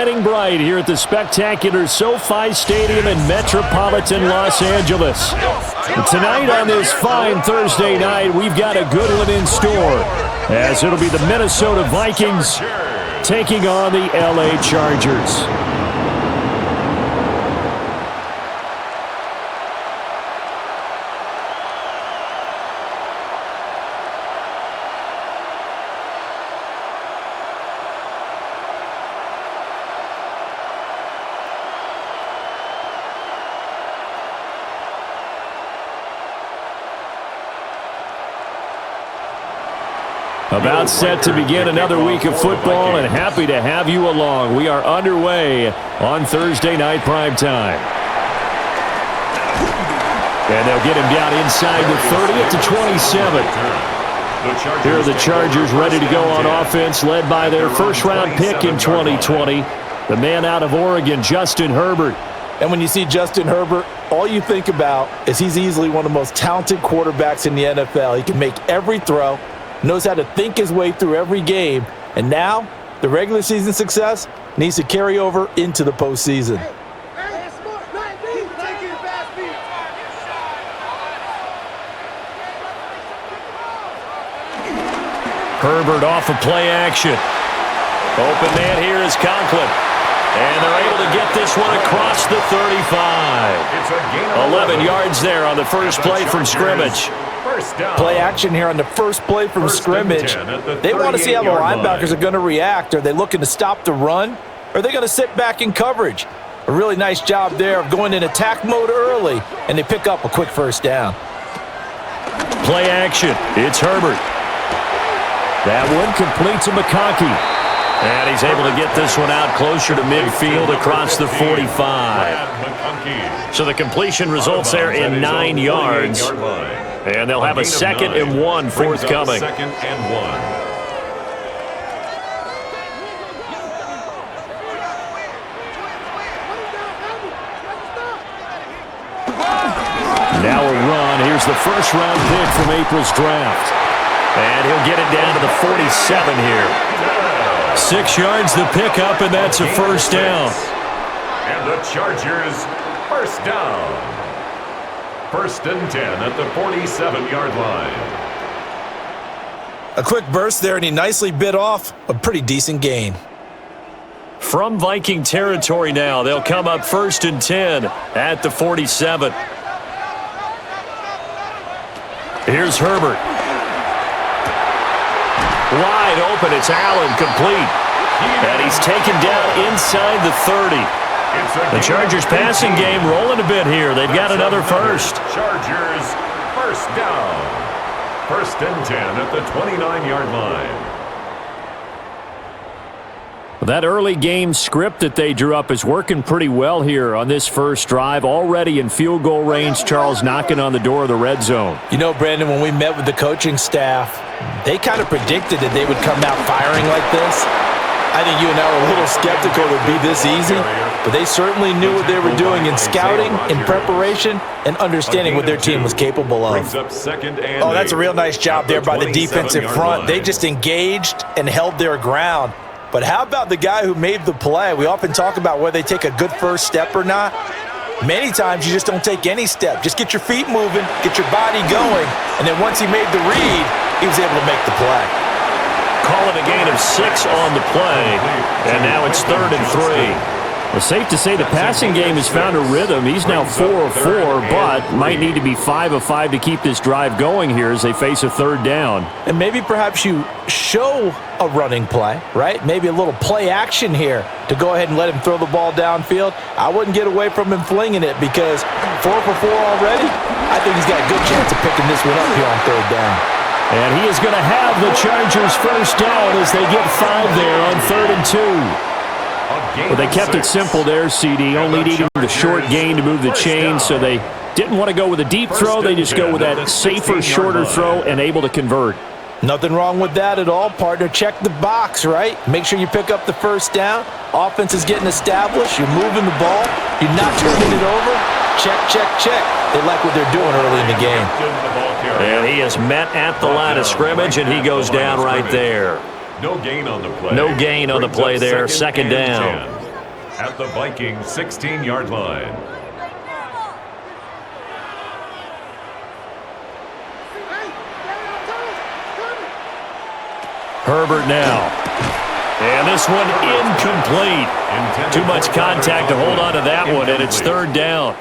Shining bright here at the spectacular SoFi Stadium in metropolitan Los Angeles. Tonight on this fine Thursday night, we've got a good one in store, as it'll be the Minnesota Vikings taking on the LA Chargers. About set to begin another week of football, and happy to have you along. We are underway on Thursday night primetime. And they'll get him down inside the 30 at the 27. Here are the Chargers ready to go on offense, led by their first-round pick in 2020, the man out of Oregon, Justin Herbert. And when you see Justin Herbert, all you think about is he's easily one of the most talented quarterbacks in the NFL. He can make every throw, knows how to think his way through every game, and now the regular season success needs to carry over into the postseason. Herbert off of play action. Open man here is Conklin. And they're able to get this one across the 35. 11 yards there on the first play from scrimmage. Play action here on the first play from scrimmage. They want to see how the linebackers are going to react. Are they looking to stop the run? Or are they going to sit back in coverage? A really nice job there of going in attack mode early, and they pick up a quick first down. Play action. It's Herbert. That one complete to McConkey. And he's able to get this one out closer to midfield across the 45. So the completion results there in 9 yards. And they'll have a 2nd and 1 forthcoming. Now a run. Here's the first-round pick from April's draft. And he'll get it down to the 47 here. 6 yards the pickup, and that's a first down. And the Chargers first down. 1st and 10 at the 47-yard line. A quick burst there, and he nicely bit off a pretty decent gain. From Viking territory now, they'll come up 1st and 10 at the 47. Here's Herbert. Wide open, it's Allen, complete. And he's taken down inside the 30. The Chargers passing game rolling a bit here. They've got another first. Chargers first down. 1st and 10 at the 29-yard line. That early game script that they drew up is working pretty well here on this first drive. Already in field goal range, Charles knocking on the door of the red zone. You know, Brandon, when we met with the coaching staff, they kind of predicted that they would come out firing like this. I think you and I were a little skeptical it would be this easy, but they certainly knew what they were doing in scouting, in preparation, and understanding what their team was capable of. Oh, that's a real nice job there by the defensive front. They just engaged and held their ground. But how about the guy who made the play? We often talk about whether they take a good first step or not. Many times you just don't take any step. Just get your feet moving, get your body going, and then once he made the read, he was able to make the play. Call it a gain of 6 on the play, and now it's 3rd and 3. Well, safe to say the passing game has found a rhythm. He's now 4 of 4, but might need to be 5 of 5 to keep this drive going here as they face a 3rd down. And maybe perhaps you show a running play, right? Maybe a little play action here to go ahead and let him throw the ball downfield. I wouldn't get away from him flinging it because 4 for 4 already, I think he's got a good chance of picking this one up here on 3rd down. And he is going to have the Chargers first down as they get 5 there on 3rd and 2. Well, they kept it simple there, CD, only needing the short gain to move the chains, so they didn't want to go with a deep throw. They just go with that safer, shorter throw and able to convert. Nothing wrong with that at all, partner. Check the box, right? Make sure you pick up the first down. Offense is getting established. You're moving the ball. You're not turning it over. Check, check, check. They like what they're doing early in the game. And he is met at the line of scrimmage, and he goes down right there. No gain on the play. No gain on the play there. 2nd down. at the Vikings 16-yard line. Herbert now. And this one incomplete. Too much contact to hold on to that one, and it's third down.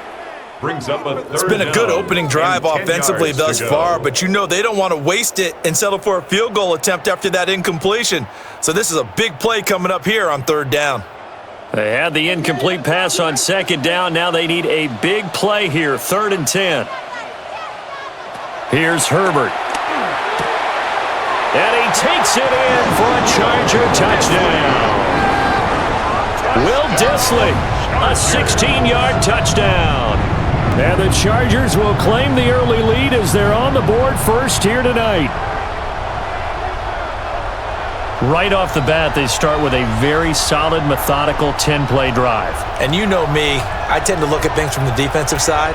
Brings up a third. It's been a good opening drive offensively thus far, but you know they don't want to waste it and settle for a field goal attempt after that incompletion. So this is a big play coming up here on third down. They had the incomplete pass on second down. Now they need a big play here, 3rd and 10. Here's Herbert. And he takes it in for a Charger touchdown. Will Dissly, a 16-yard touchdown. And the Chargers will claim the early lead as they're on the board first here tonight. Right off the bat, they start with a very solid, methodical 10-play drive. And you know me, I tend to look at things from the defensive side.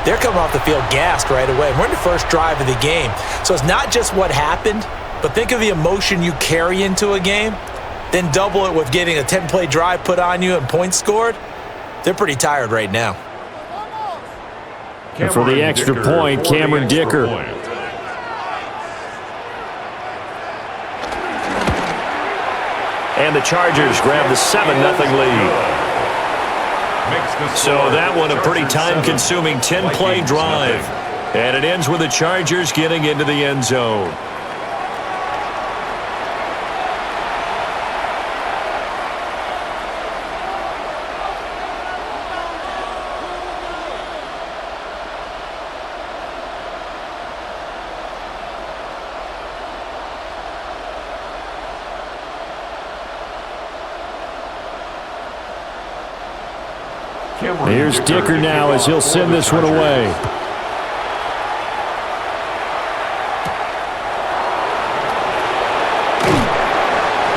They're coming off the field gassed right away. We're in the first drive of the game. So it's not just what happened, but think of the emotion you carry into a game, then double it with getting a 10-play drive put on you and points scored. They're pretty tired right now. And for the extra point, Cameron Dicker. And the Chargers grab the 7-0 lead. So that one a pretty time-consuming 10-play drive. And it ends with the Chargers getting into the end zone. Here's Dicker now as he'll send this one away.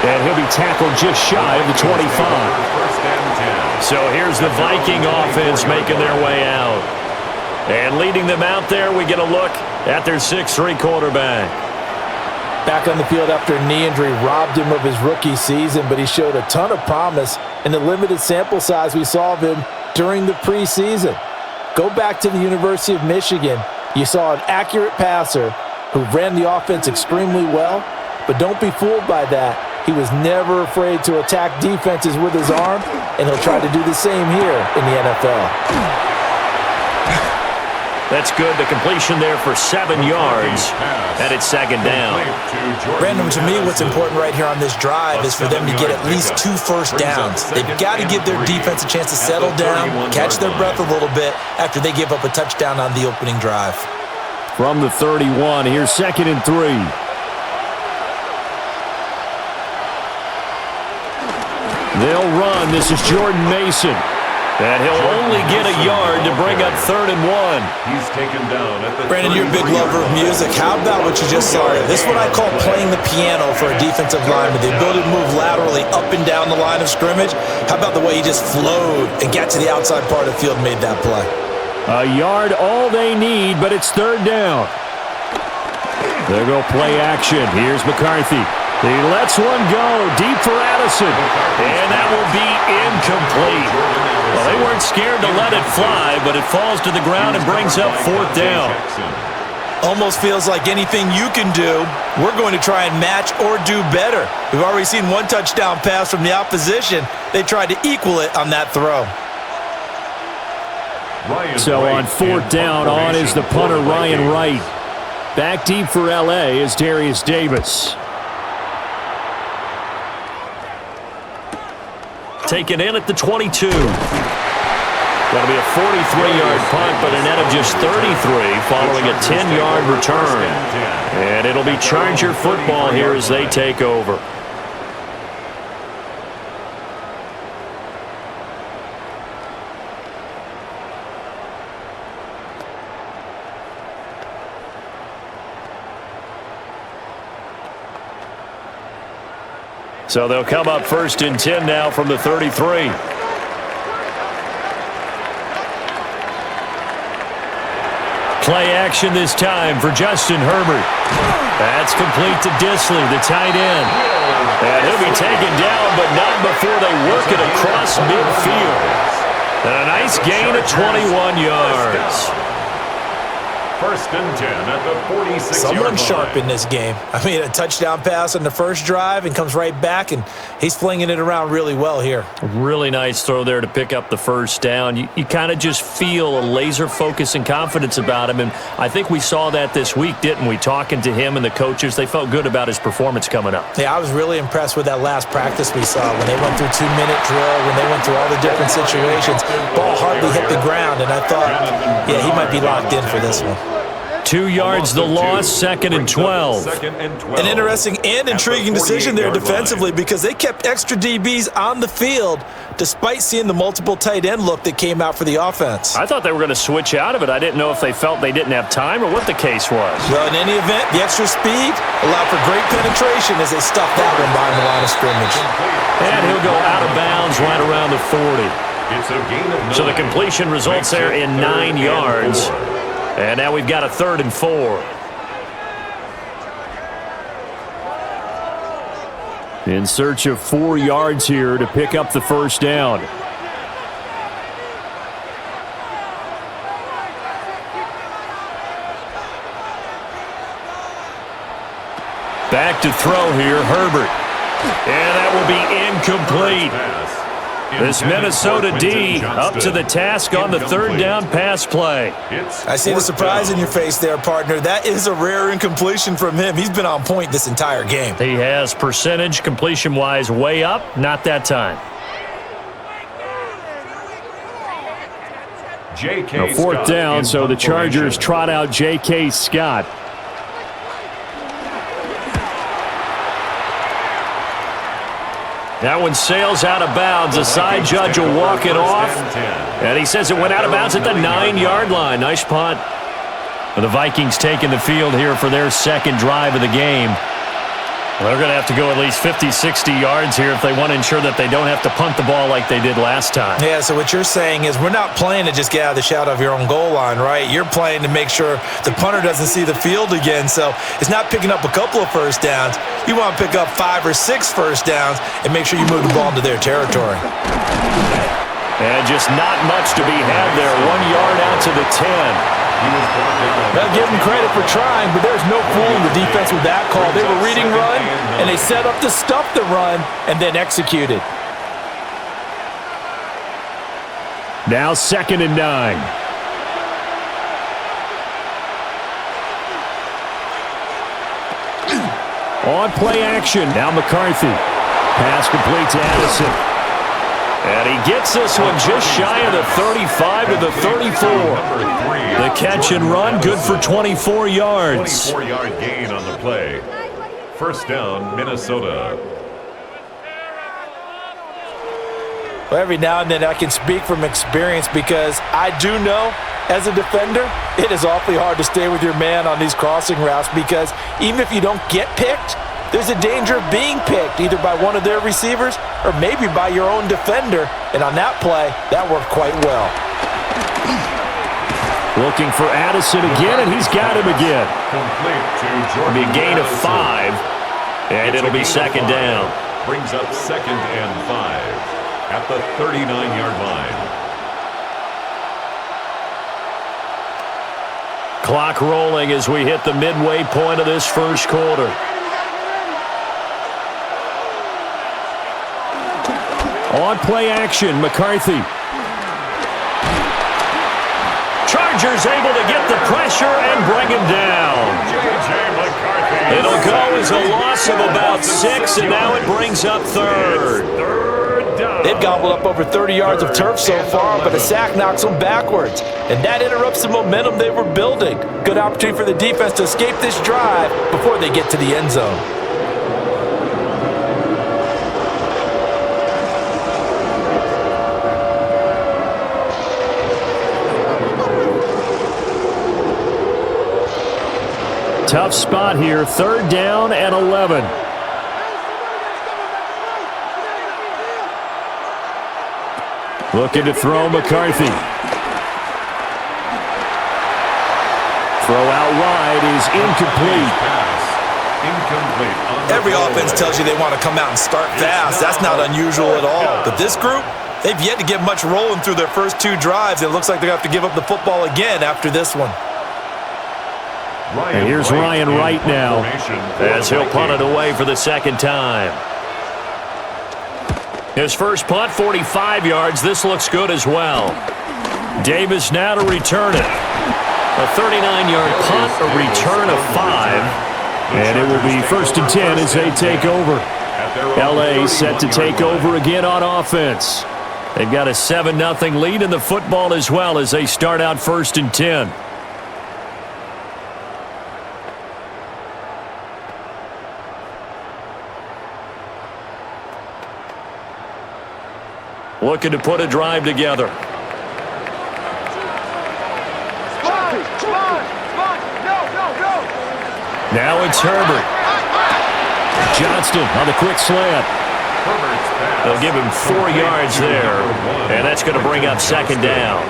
And he'll be tackled just shy of the 25. So here's the Viking offense making their way out. And leading them out there, we get a look at their 6'3" quarterback. Back on the field after a knee injury robbed him of his rookie season, but he showed a ton of promise in the limited sample size we saw of him during the preseason. Go back to the University of Michigan. You saw an accurate passer who ran the offense extremely well, but don't be fooled by that. He was never afraid to attack defenses with his arm, and he'll try to do the same here in the NFL. That's good. The completion there for 7 yards, and it's second down. Brandon, to me, what's important right here on this drive is for them to get at least 2 first downs. They've got to give their defense a chance to settle down, catch their breath a little bit after they give up a touchdown on the opening drive. From the 31, here's 2nd and 3. They'll run. This is Jordan Mason. And he'll only get a yard to bring up 3rd and 1. He's taken down at the Brandon, you're a big lover of music. How about what you just saw there? This is what I call playing the piano for a defensive lineman. The ability to move laterally up and down the line of scrimmage. How about the way he just flowed and got to the outside part of the field and made that play? A yard all they need, but it's 3rd down. They'll go play action. Here's McCarthy. He lets one go deep for Addison. And that will be incomplete. Well, they weren't scared to let it fly, but it falls to the ground and brings up 4th down. Almost feels like anything you can do, we're going to try and match or do better. We've already seen one touchdown pass from the opposition. They tried to equal it on that throw. So on 4th down, on is the punter Ryan Wright. Back deep for L.A. is Darius Davis. Taken in at the 22. That'll be a 43-yard punt, but a net of just 33 following a 10-yard return. And it'll be Charger football here as they take over. So they'll come up 1st and 10 now from the 33. Play action this time for Justin Herbert. That's complete to Disley, the tight end. And he'll be taken down, but not before they work it across midfield. And a nice gain of 21 yards. First and 10 at the 46-yard line. Someone sharp in this game. I mean, a touchdown pass on the first drive and comes right back, and he's flinging it around really well here. Really nice throw there to pick up the first down. You kind of just feel a laser focus and confidence about him, and I think we saw that this week, didn't we? Talking to him and the coaches, they felt good about his performance coming up. Yeah, I was really impressed with that last practice we saw when they went through 2-minute drill, when they went through all the different situations. Ball hardly hit the ground, and I thought, yeah, he might be locked in for this one. 2 yards the loss, second and 12. An interesting and intriguing decision there defensively because they kept extra DBs on the field despite seeing the multiple tight end look that came out for the offense. I thought they were going to switch out of it. I didn't know if they felt they didn't have time or what the case was. Well, in any event, the extra speed allowed for great penetration as they stuffed that one behind the line of scrimmage. And he'll go out of bounds right around the 40. It's a gain of 9. So the completion results there in 9 yards. And now we've got a 3rd and 4. In search of 4 yards here to pick up the first down. Back to throw here, Herbert. And that will be incomplete. This Minnesota D up to the task on the 3rd down pass play. I see the surprise in your face there, partner. That is a rare incompletion from him. He's been on point this entire game. He has percentage completion-wise way up, not that time. Now 4th down, so the Chargers trot out J.K. Scott. That one sails out of bounds. The side judge will walk it off. And he says it went out of bounds at the 9-yard line. Nice punt. The Vikings taking the field here for their second drive of the game. They're going to have to go at least 50, 60 yards here if they want to ensure that they don't have to punt the ball like they did last time. Yeah, so what you're saying is we're not playing to just get out of the shadow of your own goal line, right? You're playing to make sure the punter doesn't see the field again. So it's not picking up a couple of first downs. You want to pick up 5 or 6 first downs and make sure you move the ball into their territory. And just not much to be had there. 1 yard out to the 10. Now give them credit for trying, but there's no fooling the defense with that call. They were reading run, and they set up to stuff the run and then executed. Now 2nd and 9. On play action. Now McCarthy. Pass complete to Addison. And he gets this one just shy of the 35 to the 34. The catch and run, good for 24 yards. 24-yard gain on the play. First down, Minnesota. Well, every now and then I can speak from experience because I do know as a defender, it is awfully hard to stay with your man on these crossing routes because even if you don't get picked, there's a danger of being picked either by one of their receivers or maybe by your own defender. And on that play, that worked quite well. Looking for Addison again, and he's got him again. Complete to Jordan. It'll be a gain of 5, and it'll be 2nd down. Brings up 2nd and 5 at the 39-yard line. Clock rolling as we hit the midway point of this first quarter. On play action, McCarthy. Chargers able to get the pressure and bring him down. It'll go as a loss of about 6, and now it brings up 3rd. They've gobbled up over 30 yards of turf so far, but a sack knocks them backwards. And that interrupts the momentum they were building. Good opportunity for the defense to escape this drive before they get to the end zone. Tough spot here, 3rd down and 11. Looking to throw McCarthy. Throw out wide is incomplete. Every offense tells you they want to come out and start fast. That's not unusual at all. But this group, they've yet to get much rolling through their first 2 drives. It looks like they're going to have to give up the football again after this one. And here's Ryan Wright now as he'll punt it away for the second time. His first punt, 45 yards. This looks good as well. Davis now to return it. A 39-yard punt, a return of 5. And it will be 1st and 10 as they take over. L.A. set to take over again on offense. They've got a 7-0 lead in the football as well as they start out 1st and 10. Looking to put a drive together. Now it's Herbert. Johnston on the quick slant. They'll give him 4 yards there, and that's going to bring up 2nd down.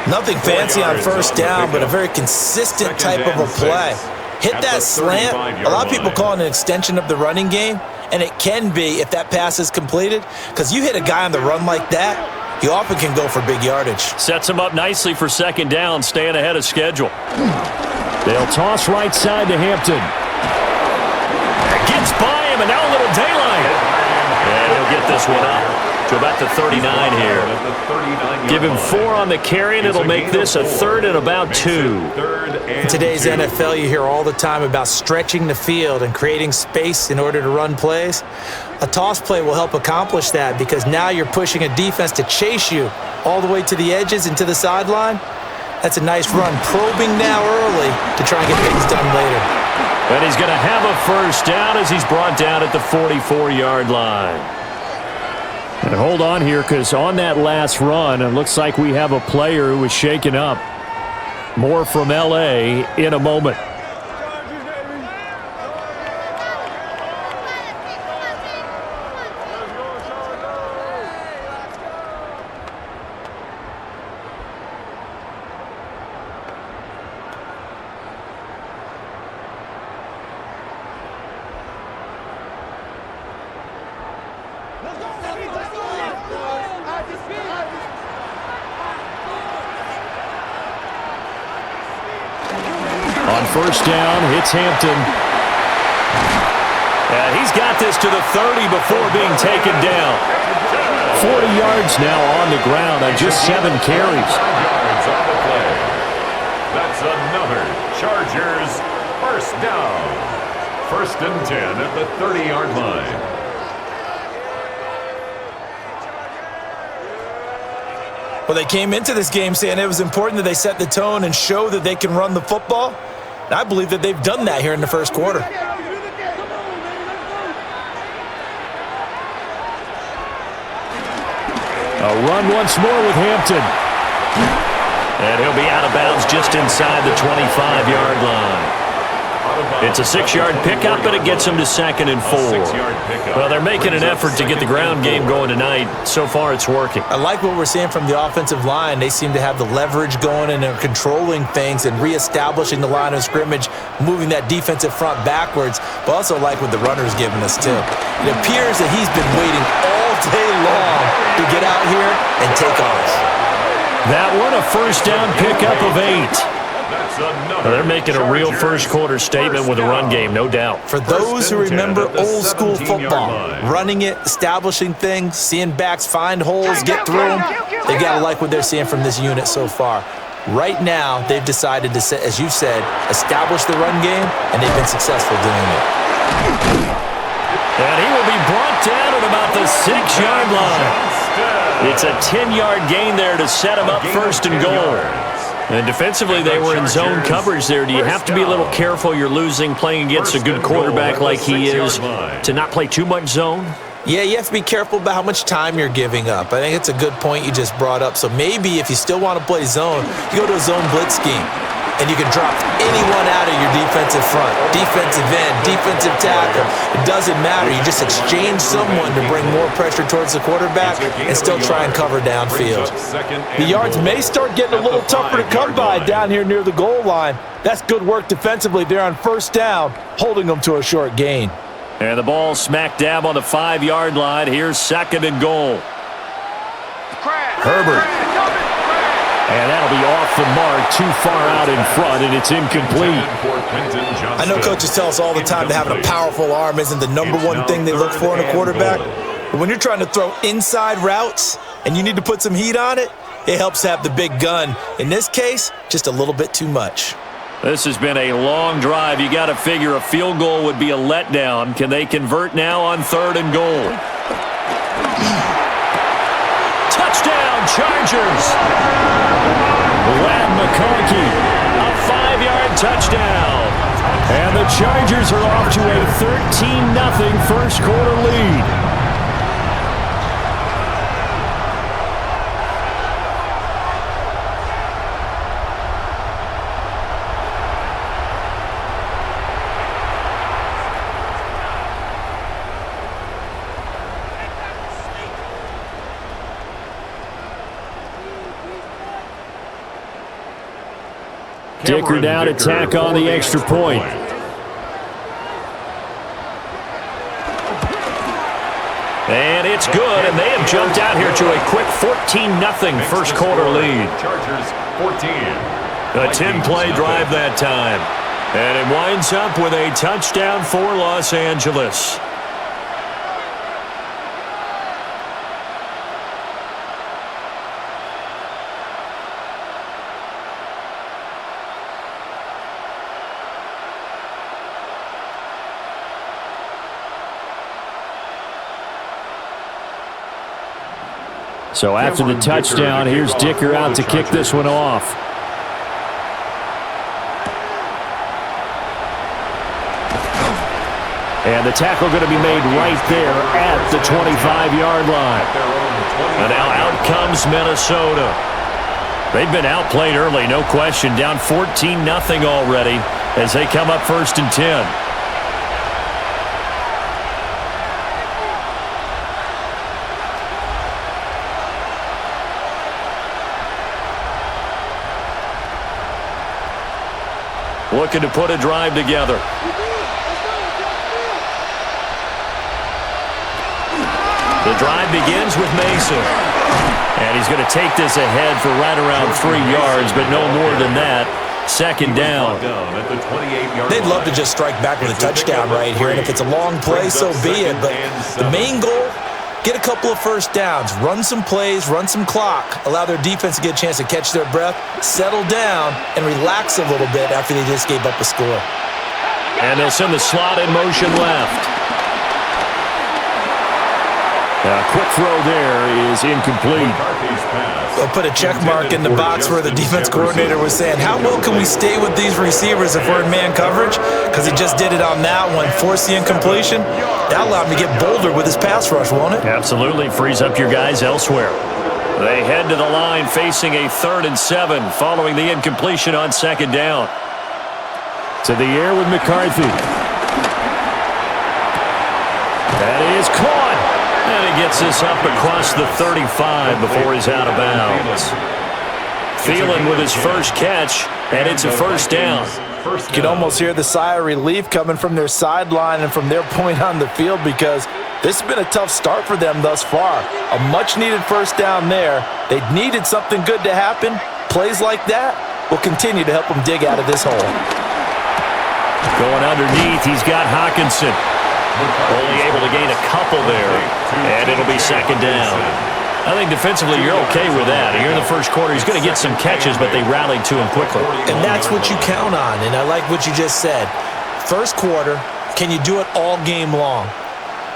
Nothing fancy on 1st down, but a very consistent type of a play. Hit that slant. A lot of people call it an extension of the running game, and it can be if that pass is completed, because you hit a guy on the run like that, he often can go for big yardage. Sets him up nicely for 2nd down, staying ahead of schedule. They'll toss right side to Hampton. Gets by him, and now a little daylight. And he'll get this one up to about the 39 here. Give him 4 on the carry, and it'll make this a 3rd and about 2. In today's NFL, you hear all the time about stretching the field and creating space in order to run plays. A toss play will help accomplish that because now you're pushing a defense to chase you all the way to the edges and to the sideline. That's a nice run, probing now early to try and get things done later. And he's going to have a 1st down as he's brought down at the 44-yard line. And hold on here, because on that last run, it looks like we have a player who was shaken up. More from L.A. in a moment. On 1st down, hits Hampton. And he's got this to the 30 before being taken down. 40 yards now on the ground on just 7 carries. That's another Chargers 1st down. 1st and 10 at the 30-yard line. Well, they came into this game saying it was important that they set the tone and show that they can run the football. And I believe that they've done that here in the 1st quarter. A run once more with Hampton. And he'll be out of bounds just inside the 25-yard line. It's a 6-yard pickup, and it gets him to 2nd and 4. Well, they're making an effort to get the ground game going tonight. So far, it's working. I like what we're seeing from the offensive line. They seem to have the leverage going, and they're controlling things and reestablishing the line of scrimmage, moving that defensive front backwards, but also like what the runner's giving us, too. It appears that he's been waiting all day long to get out here and take off. That one, a 1st down pickup of 8. They're making a real 1st quarter statement with a run game, no doubt. For those who remember old school football, running it, establishing things, seeing backs find holes, get through them, they got to like what they're seeing from this unit so far. Right now, they've decided to, as you said, establish the run game, and they've been successful doing it. And he will be brought down at about the 6-yard line. It's a 10-yard gain there to set him up 1st and goal. And defensively, they were in zone coverage there. Do you have to be a little careful? You're losing playing against a good quarterback like he is to not play too much zone? Yeah, you have to be careful about how much time you're giving up. I think it's a good point you just brought up. So maybe if you still want to play zone, you go to a zone blitz scheme. and you can drop anyone out of your defensive front. Defensive end, defensive tackle. It doesn't matter. You just exchange someone to bring more pressure towards the quarterback and still try and cover downfield. The yards may start getting a little tougher to come by down here near the goal line. That's good work defensively there on first down, holding them to a short gain. And the ball smack dab on the 5-yard line. Here's 2nd and goal. Herbert. And that'll be off the mark, too far out in front, and it's incomplete. I know coaches tell us all the time that having a powerful arm isn't the number one thing they look for in a quarterback. But when you're trying to throw inside routes and you need to put some heat on it, it helps to have the big gun. In this case, just a little bit too much. This has been a long drive. You got to figure a field goal would be a letdown. Can they convert now on 3rd and goal? Touchdown, Chargers! Lad McConkey, a 5-yard touchdown. And the Chargers are off to a 13-0 first quarter lead. Dicker down to tack on the extra point. And it's good, and they have jumped out here to a quick 14-0 first quarter lead. Chargers 14. A 10-play drive that time. And it winds up with a touchdown for Los Angeles. So after the touchdown, here's Dicker out to kick this one off. And the tackle going to be made right there at the 25-yard line. And now out comes Minnesota. They've been outplayed early, no question. Down 14-0 already as they come up 1st and 10. Looking to put a drive together. The drive begins with Mason. And he's going to take this ahead for right around 3 yards, but no more than that. 2nd down. They'd love to just strike back with a touchdown right here, and if it's a long play, so be it. But the main goal, get a couple of first downs, run some plays, run some clock, allow their defense to get a chance to catch their breath, settle down, and relax a little bit after they just gave up a score. And they'll send the slot in motion left. A quick throw there is incomplete. They'll put a check mark in the box where the defense coordinator was saying, how well can we stay with these receivers if we're in man coverage? Because he just did it on that one, forced the incompletion. That allowed him to get bolder with his pass rush, won't it? Absolutely. Frees up your guys elsewhere. They head to the line facing a 3rd and 7 following the incompletion on 2nd down. To the air with McCarthy. That is caught. And he gets this up across the 35 before he's out of bounds. Thielen with his first catch, and it's a 1st down. You can almost hear the sigh of relief coming from their sideline and from their point on the field because this has been a tough start for them thus far. A much-needed 1st down there. They needed something good to happen. Plays like that will continue to help them dig out of this hole. Going underneath, he's got Hawkinson. Only able to gain a couple there, and it'll be 2nd down. I think defensively you're okay with that. Here in the first quarter, he's going to get some catches, but they rallied to him quickly. And that's what you count on, and I like what you just said. First quarter, can you do it all game long?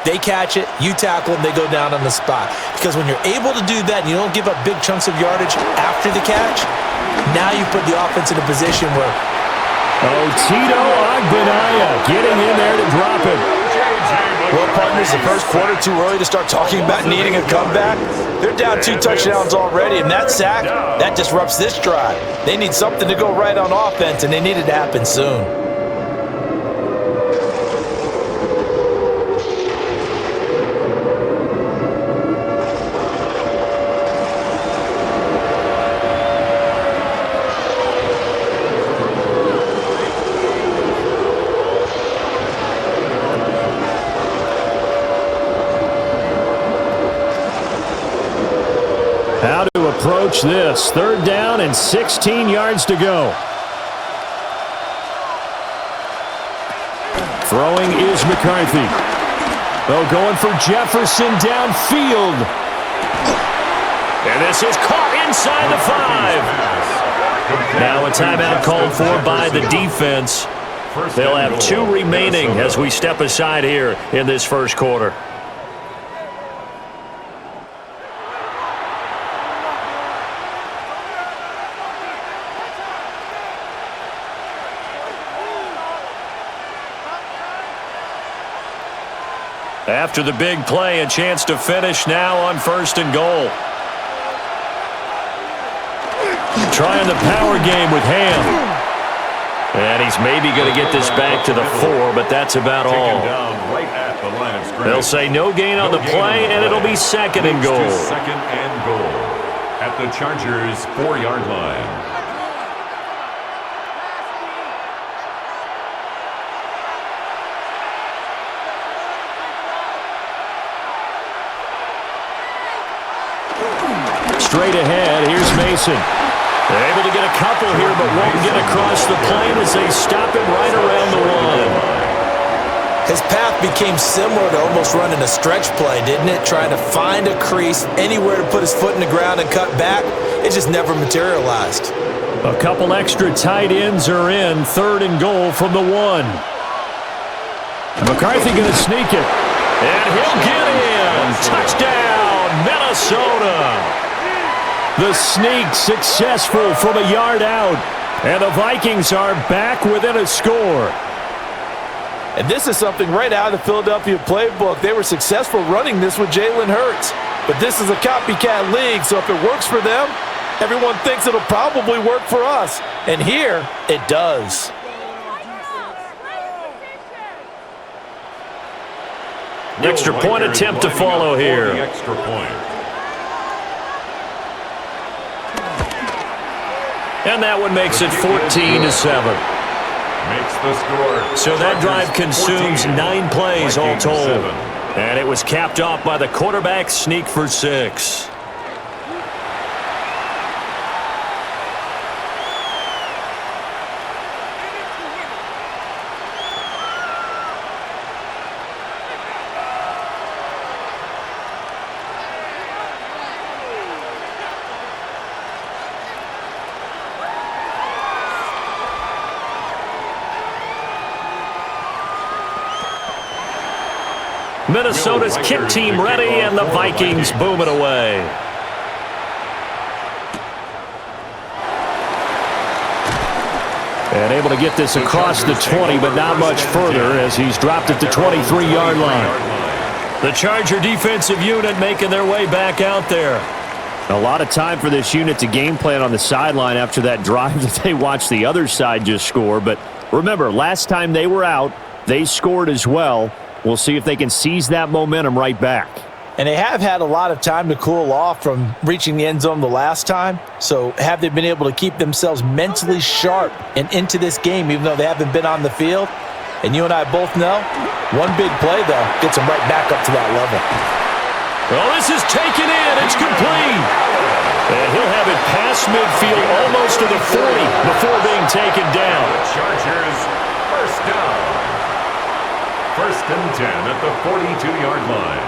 They catch it, you tackle them, they go down on the spot. Because when you're able to do that and you don't give up big chunks of yardage after the catch, now you put the offense in a position where... Tito Agbenaya getting in there to drop it. Well, partners, the first quarter too early to start talking about needing a comeback. They're down 2 touchdowns already, and that sack, that disrupts this drive. They need something to go right on offense, and they need it to happen soon. How to approach this? 3rd down and 16 yards to go. Throwing is McCarthy. Oh, going for Jefferson downfield. And this is caught inside the 5. Now a timeout called for by the defense. They'll have 2 remaining as we step aside here in this first quarter. After the big play, a chance to finish now on 1st and goal. Trying the power game with Ham. And he's maybe going to get this back to the 4, but that's about all. They'll say no gain on the play, and it'll be 2nd and goal. 2nd and goal at the Chargers' 4-yard line. Straight ahead, here's Mason. They're able to get a couple here, but won't get across the plane as they stop him right around the 1. His path became similar to almost running a stretch play, didn't it? Trying to find a crease, anywhere to put his foot in the ground and cut back. It just never materialized. A couple extra tight ends are in. 3rd and goal from the 1. McCarthy going to sneak it. And he'll get in. Touchdown, Minnesota. The sneak successful from a yard out. And the Vikings are back within a score. And this is something right out of the Philadelphia playbook. They were successful running this with Jalen Hurts. But this is a copycat league, so if it works for them, everyone thinks it'll probably work for us. And here, it does. Extra point attempt to follow here. Extra point. And that one makes it 14-7. Makes the score. So that drive consumes 14, 9 plays all told. 7. And it was capped off by the quarterback sneak for 6. Minnesota's kick team ready, and the Vikings boom it away. And able to get this across the 20, but not much further as he's dropped at the 23-yard line. The Charger defensive unit making their way back out there. A lot of time for this unit to game plan on the sideline after that drive that they watched the other side just score. But remember, last time they were out, they scored as well. We'll see if they can seize that momentum right back. And they have had a lot of time to cool off from reaching the end zone the last time. So have they been able to keep themselves mentally sharp and into this game even though they haven't been on the field? And you and I both know, one big play, though, gets them right back up to that level. Well, this is taken in. It's complete. And he'll have it past midfield almost to the 40 before being taken down. Chargers first down. 1st and 10 at the 42-yard line.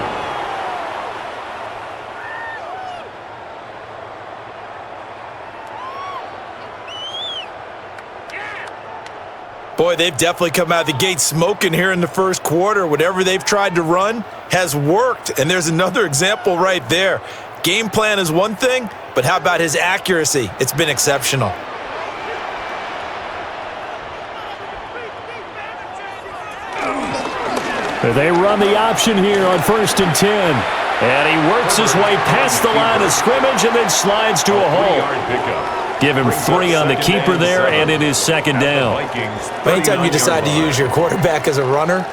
Boy, they've definitely come out of the gate smoking here in the first quarter. Whatever they've tried to run has worked, and there's another example right there. Game plan is one thing, but how about his accuracy? It's been exceptional. They run the option here on 1st and 10. And he works his way past the line of scrimmage and then slides to a hole. Give him 3 on the keeper there, and it is 2nd down. Anytime you decide to use your quarterback as a runner,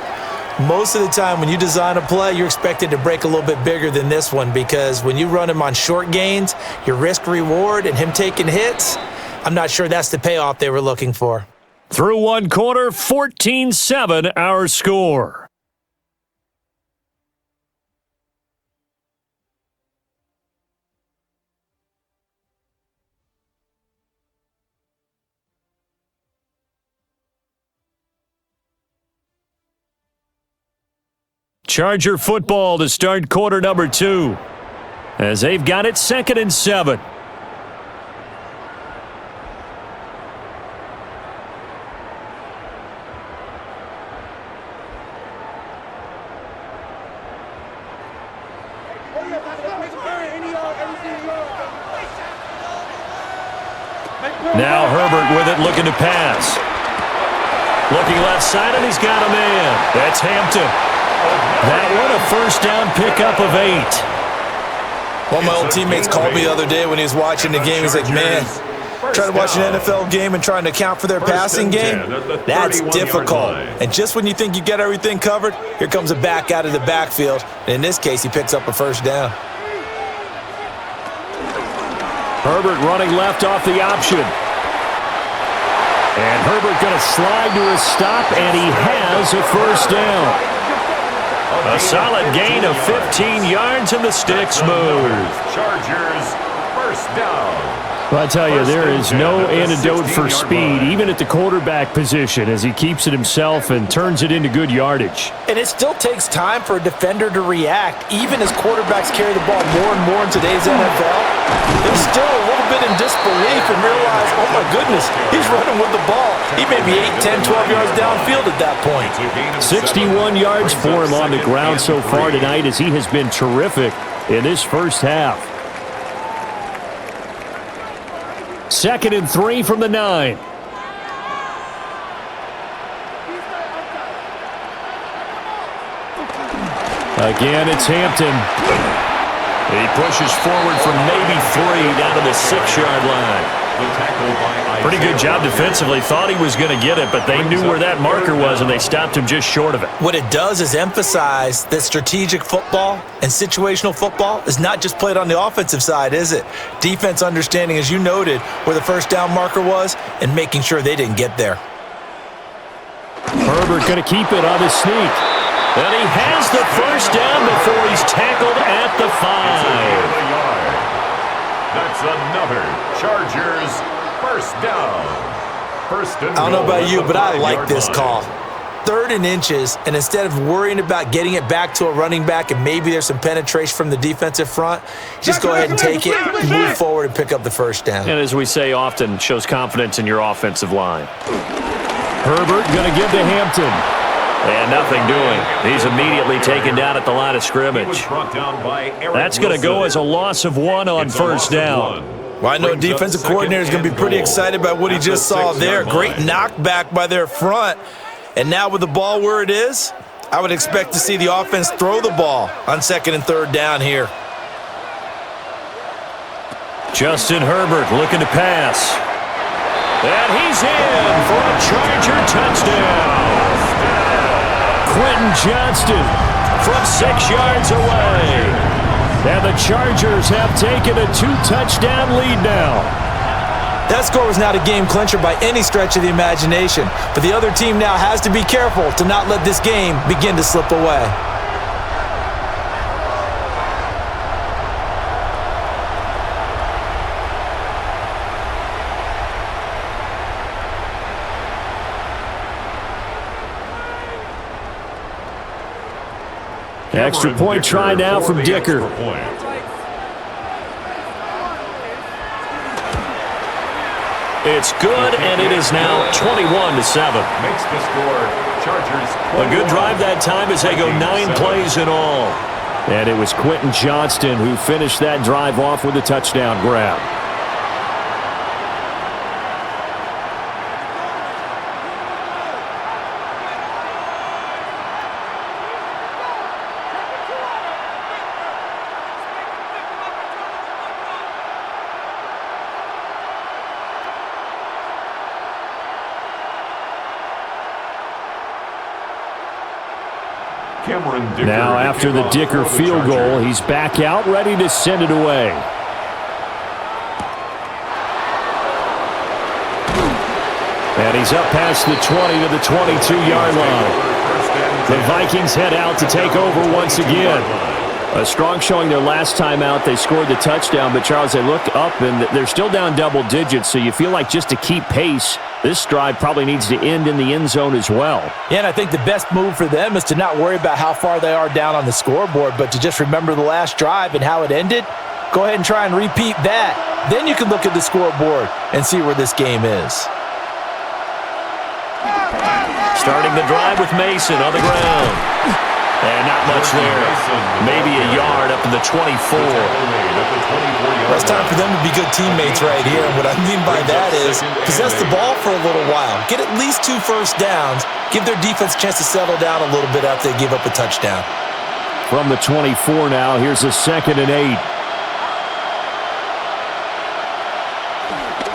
most of the time when you design a play, you're expected to break a little bit bigger than this one, because when you run him on short gains, your risk-reward and him taking hits, I'm not sure that's the payoff they were looking for. Through one quarter, 14-7 our score. Charger football to start quarter number 2, as they've got it 2nd and 7. Now Herbert with it, looking to pass. Looking left side, and he's got a man. That's Hampton. That one a first down pickup of 8. One of my old teammates called me the other day when he was watching the game. He's like, man, trying to watch an NFL game and trying to account for their passing game, that's difficult. And just when you think you get everything covered, here comes a back out of the backfield. And in this case, he picks up a first down. Herbert running left off the option. And Herbert going to slide to a stop, and he has a first down. A solid gain of 15 yards, and the sticks move. Chargers, first down. Well, I tell you, there is no antidote for speed, even at the quarterback position, as he keeps it himself and turns it into good yardage. And it still takes time for a defender to react, even as quarterbacks carry the ball more and more in today's NFL. They're still a little bit in disbelief and realize, oh my goodness, he's running with the ball. He may be 8, 10, 12 yards downfield at that point. 61 yards for him on the ground so far tonight, as he has been terrific in this first half. 2nd and 3 from the 9. Again, it's Hampton. He pushes forward from maybe 3 down to the 6-yard line. Pretty good job defensively. Thought he was going to get it, but they knew where that marker was, and they stopped him just short of it. What it does is emphasize that strategic football and situational football is not just played on the offensive side, is it? Defense understanding, as you noted, where the first down marker was and making sure they didn't get there. Herbert going to keep it on the sneak. And he has the first down before he's tackled at the 5. That's another Chargers first down. I don't know about you, but I like this call. 3rd and inches, and instead of worrying about getting it back to a running back and maybe there's some penetration from the defensive front, just go ahead and take it, move forward, and pick up the first down. And as we say often, shows confidence in your offensive line. Herbert going to give to Hampton. And nothing doing. He's immediately taken down at the line of scrimmage. That's going to go as a loss of 1 on first down. Well, I know defensive coordinator is going to be pretty excited about what he just saw there. Great knockback by their front. And now with the ball where it is, I would expect to see the offense throw the ball on 2nd and 3rd down here. Justin Herbert looking to pass. And he's in for a Charger touchdown. Quentin Johnston from 6 yards away. And the Chargers have taken a 2-touchdown lead now. That score was not a game clincher by any stretch of the imagination, but the other team now has to be careful to not let this game begin to slip away. Extra point try now from Dicker. It's good, and it is now 21-7. Makes the score Chargers. A good drive that time as they go 9 plays in all. And it was Quentin Johnston who finished that drive off with a touchdown grab. Now after the Dicker field goal, he's back out ready to send it away. And he's up past the 20 to the 22-yard line. The Vikings head out to take over once again. A strong showing their last time out. They scored the touchdown, but Charles, they look up and they're still down double digits, so you feel like just to keep pace, this drive probably needs to end in the end zone as well. Yeah, and I think the best move for them is to not worry about how far they are down on the scoreboard, but to just remember the last drive and how it ended. Go ahead and try and repeat that. Then you can look at the scoreboard and see where this game is. Starting the drive with Mason on the ground. And not much there. Maybe a yard up to the 24. Well, it's time for them to be good teammates right here. And what I mean by that is possess the ball for a little while. Get at least 2 first downs. Give their defense a chance to settle down a little bit after they give up a touchdown. From the 24 now, here's a 2nd and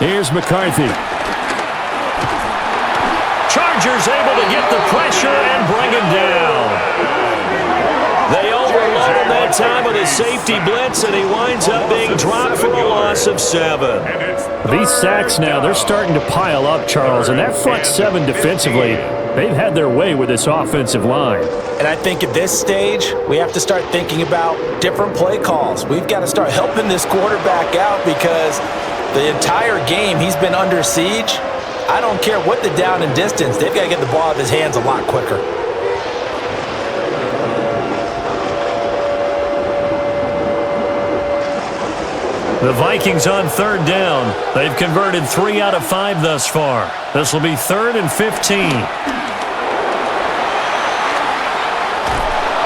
8. Here's McCarthy. Chargers able to get the pressure and bring him down. They overload him that time with a safety blitz, and he winds up being dropped for a loss of 7. These sacks now, they're starting to pile up, Charles, and that front 7 defensively, they've had their way with this offensive line. And I think at this stage, we have to start thinking about different play calls. We've got to start helping this quarterback out because the entire game he's been under siege. I don't care what the down and distance. They've got to get the ball out of his hands a lot quicker. The Vikings on 3rd down. They've converted 3 out of 5 thus far. This will be 3rd and 15.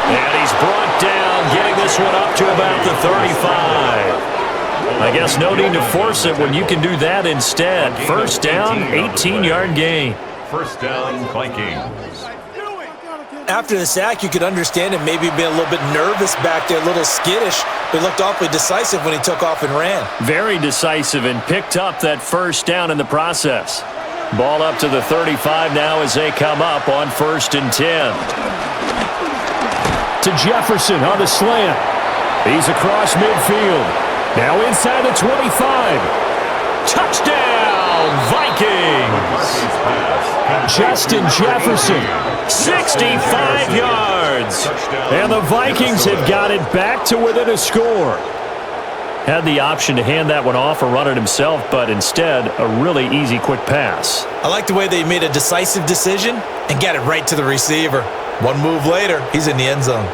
And he's brought down, getting this one up to about the 35. I guess no need to force it when you can do that instead. 1st down, 18-yard gain. 1st down, Vikings. After the sack, you could understand him maybe being a little bit nervous back there, a little skittish, but looked awfully decisive when he took off and ran. Very decisive and picked up that 1st down in the process. Ball up to the 35 now as they come up on 1st and 10. To Jefferson on the slant. He's across midfield. Now inside the 25. Touchdown, Vikings! Justin Jefferson, 65 yards. And the Vikings have got it back to within a score. Had the option to hand that one off or run it himself, but instead, a really easy, quick pass. I like the way they made a decisive decision and got it right to the receiver. One move later, he's in the end zone.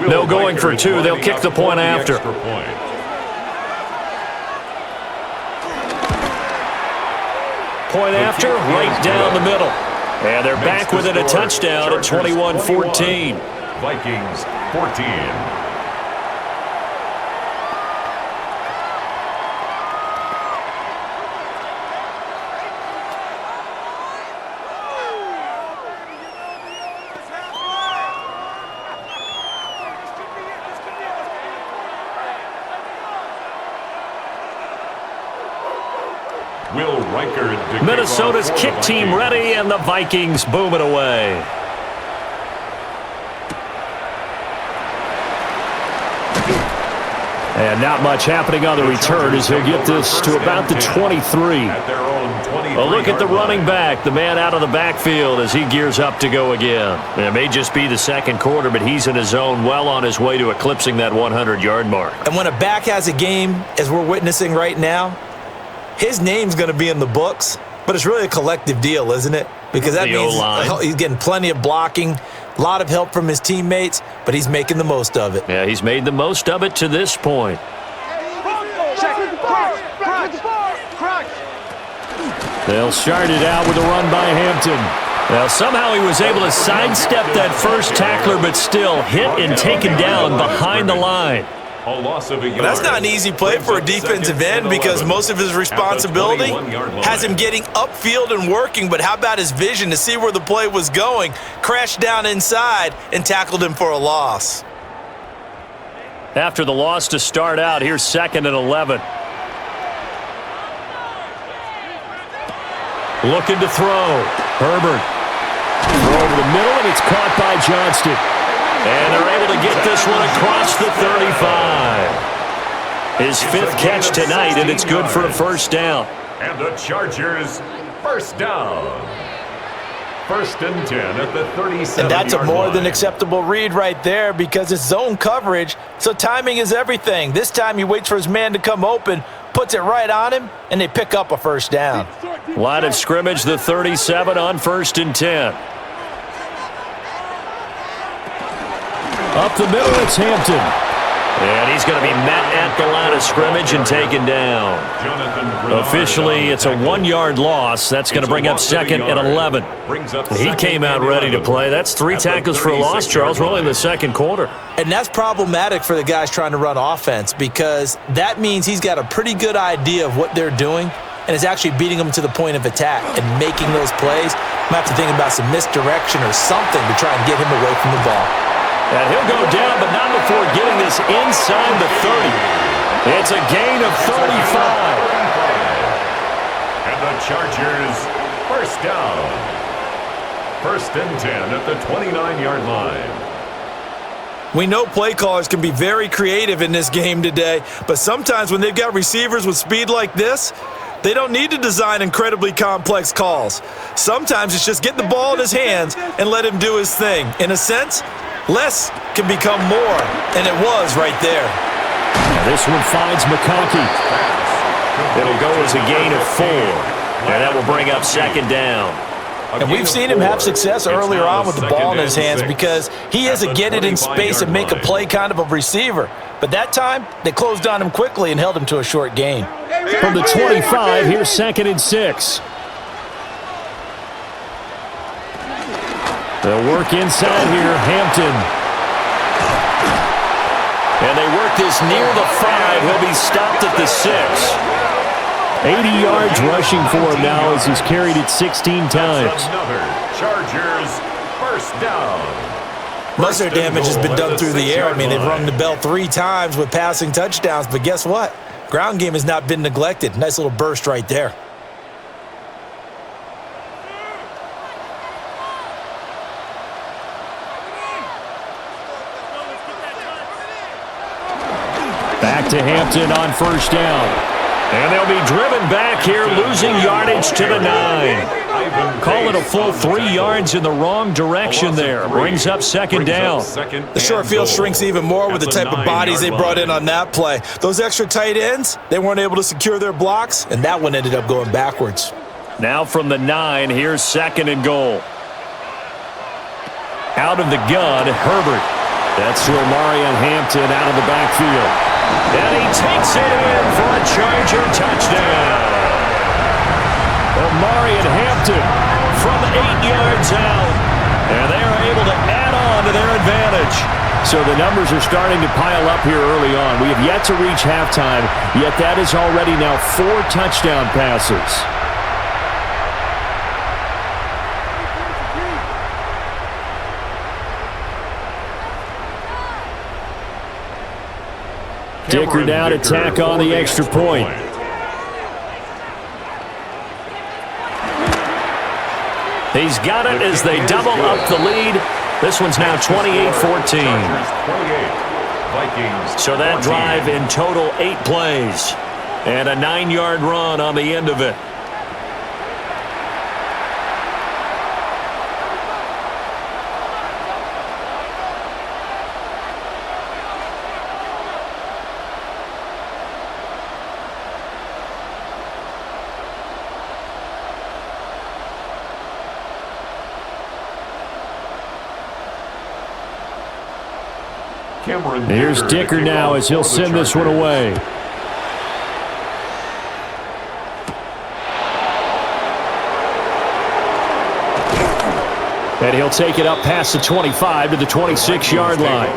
No going for 2. They'll kick the point after. Point after, right down the middle. And they're back within a touchdown at 21-14. Vikings 14. Minnesota's kick team ready, and the Vikings boom it away. And not much happening on the return as he'll get this to about the 23. A look at the running back, the man out of the backfield as he gears up to go again. It may just be the 2nd quarter, but he's in his zone, well on his way to eclipsing that 100-yard mark. And when a back has a game, as we're witnessing right now, his name's going to be in the books, but it's really a collective deal, isn't it? Because that means he's getting plenty of blocking, a lot of help from his teammates, but he's making the most of it. Yeah, he's made the most of it to this point. They'll start it out with a run by Hampton. Well, somehow he was able to sidestep that first tackler, but still hit and taken down behind the line. A loss of a yard. But that's not an easy play for a defensive end because most of his responsibility has him getting upfield and working, but how about his vision to see where the play was going, crashed down inside, and tackled him for a loss. After the loss to start out, here's 2nd and 11. Looking to throw. Herbert. Throw over the middle, and it's caught by Johnston. And they're able to get this one across the 35. His 5th catch tonight, and it's good for a first down. And the Chargers, first down. 1st and 10 at the 37-yard line. And that's a more than acceptable read right there because it's zone coverage, so timing is everything. This time he waits for his man to come open, puts it right on him, and they pick up a first down. Line of scrimmage, the 37 on 1st and 10. Up the middle, it's Hampton. And he's going to be met at the line of scrimmage and taken down. Officially, it's a 1-yard loss. That's going to bring up 2nd and 11. He came out ready to play. That's 3 tackles for a loss, Charles. We're only in the 2nd quarter. And that's problematic for the guys trying to run offense because that means he's got a pretty good idea of what they're doing and is actually beating them to the point of attack and making those plays. Might have to think about some misdirection or something to try and get him away from the ball. And he'll go down, but not before getting this inside the 30. It's a gain of 35. And the Chargers, first down. 1st and 10 at the 29-yard line. We know play callers can be very creative in this game today, but sometimes when they've got receivers with speed like this, they don't need to design incredibly complex calls. Sometimes it's just get the ball in his hands and let him do his thing. In a sense, less can become more, and it was right there. Now this one finds McConkey. It'll go as a gain of 4, and that will bring up 2nd down. And we've seen him have success earlier on with the ball in his hands because he is a get it in space and make a play kind of a receiver. But that time, they closed on him quickly and held him to a short gain. From the 25, here's 2nd and 6. They'll work inside here, Hampton. And they work this near the 5. He'll be stopped at the 6. 80 yards rushing for him now as he's carried it 16 times. Another Chargers first down. Most of their damage has been done through the air. I mean, they've rung the bell 3 times with passing touchdowns, but guess what? Ground game has not been neglected. Nice little burst right there. Back to Hampton on first down. And they'll be driven back here, losing yardage to the 9. Call it a full 3 yards in the wrong direction there. Brings up 2nd down. The short field shrinks even more with the type of bodies they brought in on that play. Those extra tight ends, they weren't able to secure their blocks, and that one ended up going backwards. Now from the 9, here's 2nd and goal. Out of the gun, Herbert. That's to Omarion Hampton out of the backfield. And he takes it in for a Charger touchdown. Omarion Hampton from 8 yards out. And they are able to add on to their advantage. So the numbers are starting to pile up here early on. We have yet to reach halftime, yet that is already now 4 touchdown passes. Dicker now to tack on the extra point. He's got it as they double up the lead. This one's now 28-14. So that drive in total 8 plays. And a 9-yard run on the end of it. Here's Dicker now as he'll send this one away. And he'll take it up past the 25 to the 26-yard line.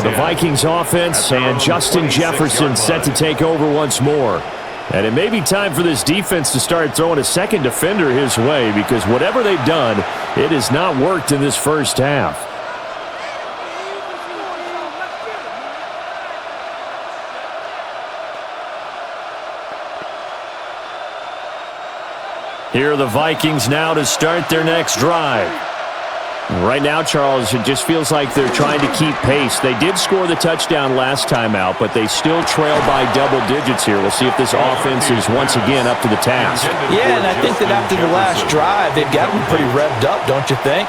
The Vikings offense and Justin Jefferson set to take over once more. And it may be time for this defense to start throwing a second defender his way, because whatever they've done, it has not worked in this first half. Here are the Vikings now to start their next drive. Right now, Charles, it just feels like they're trying to keep pace. They did score the touchdown last time out, but they still trail by double digits here. We'll see if this offense is once again up to the task. Yeah, and I think that after the last drive, they've got them pretty revved up, don't you think?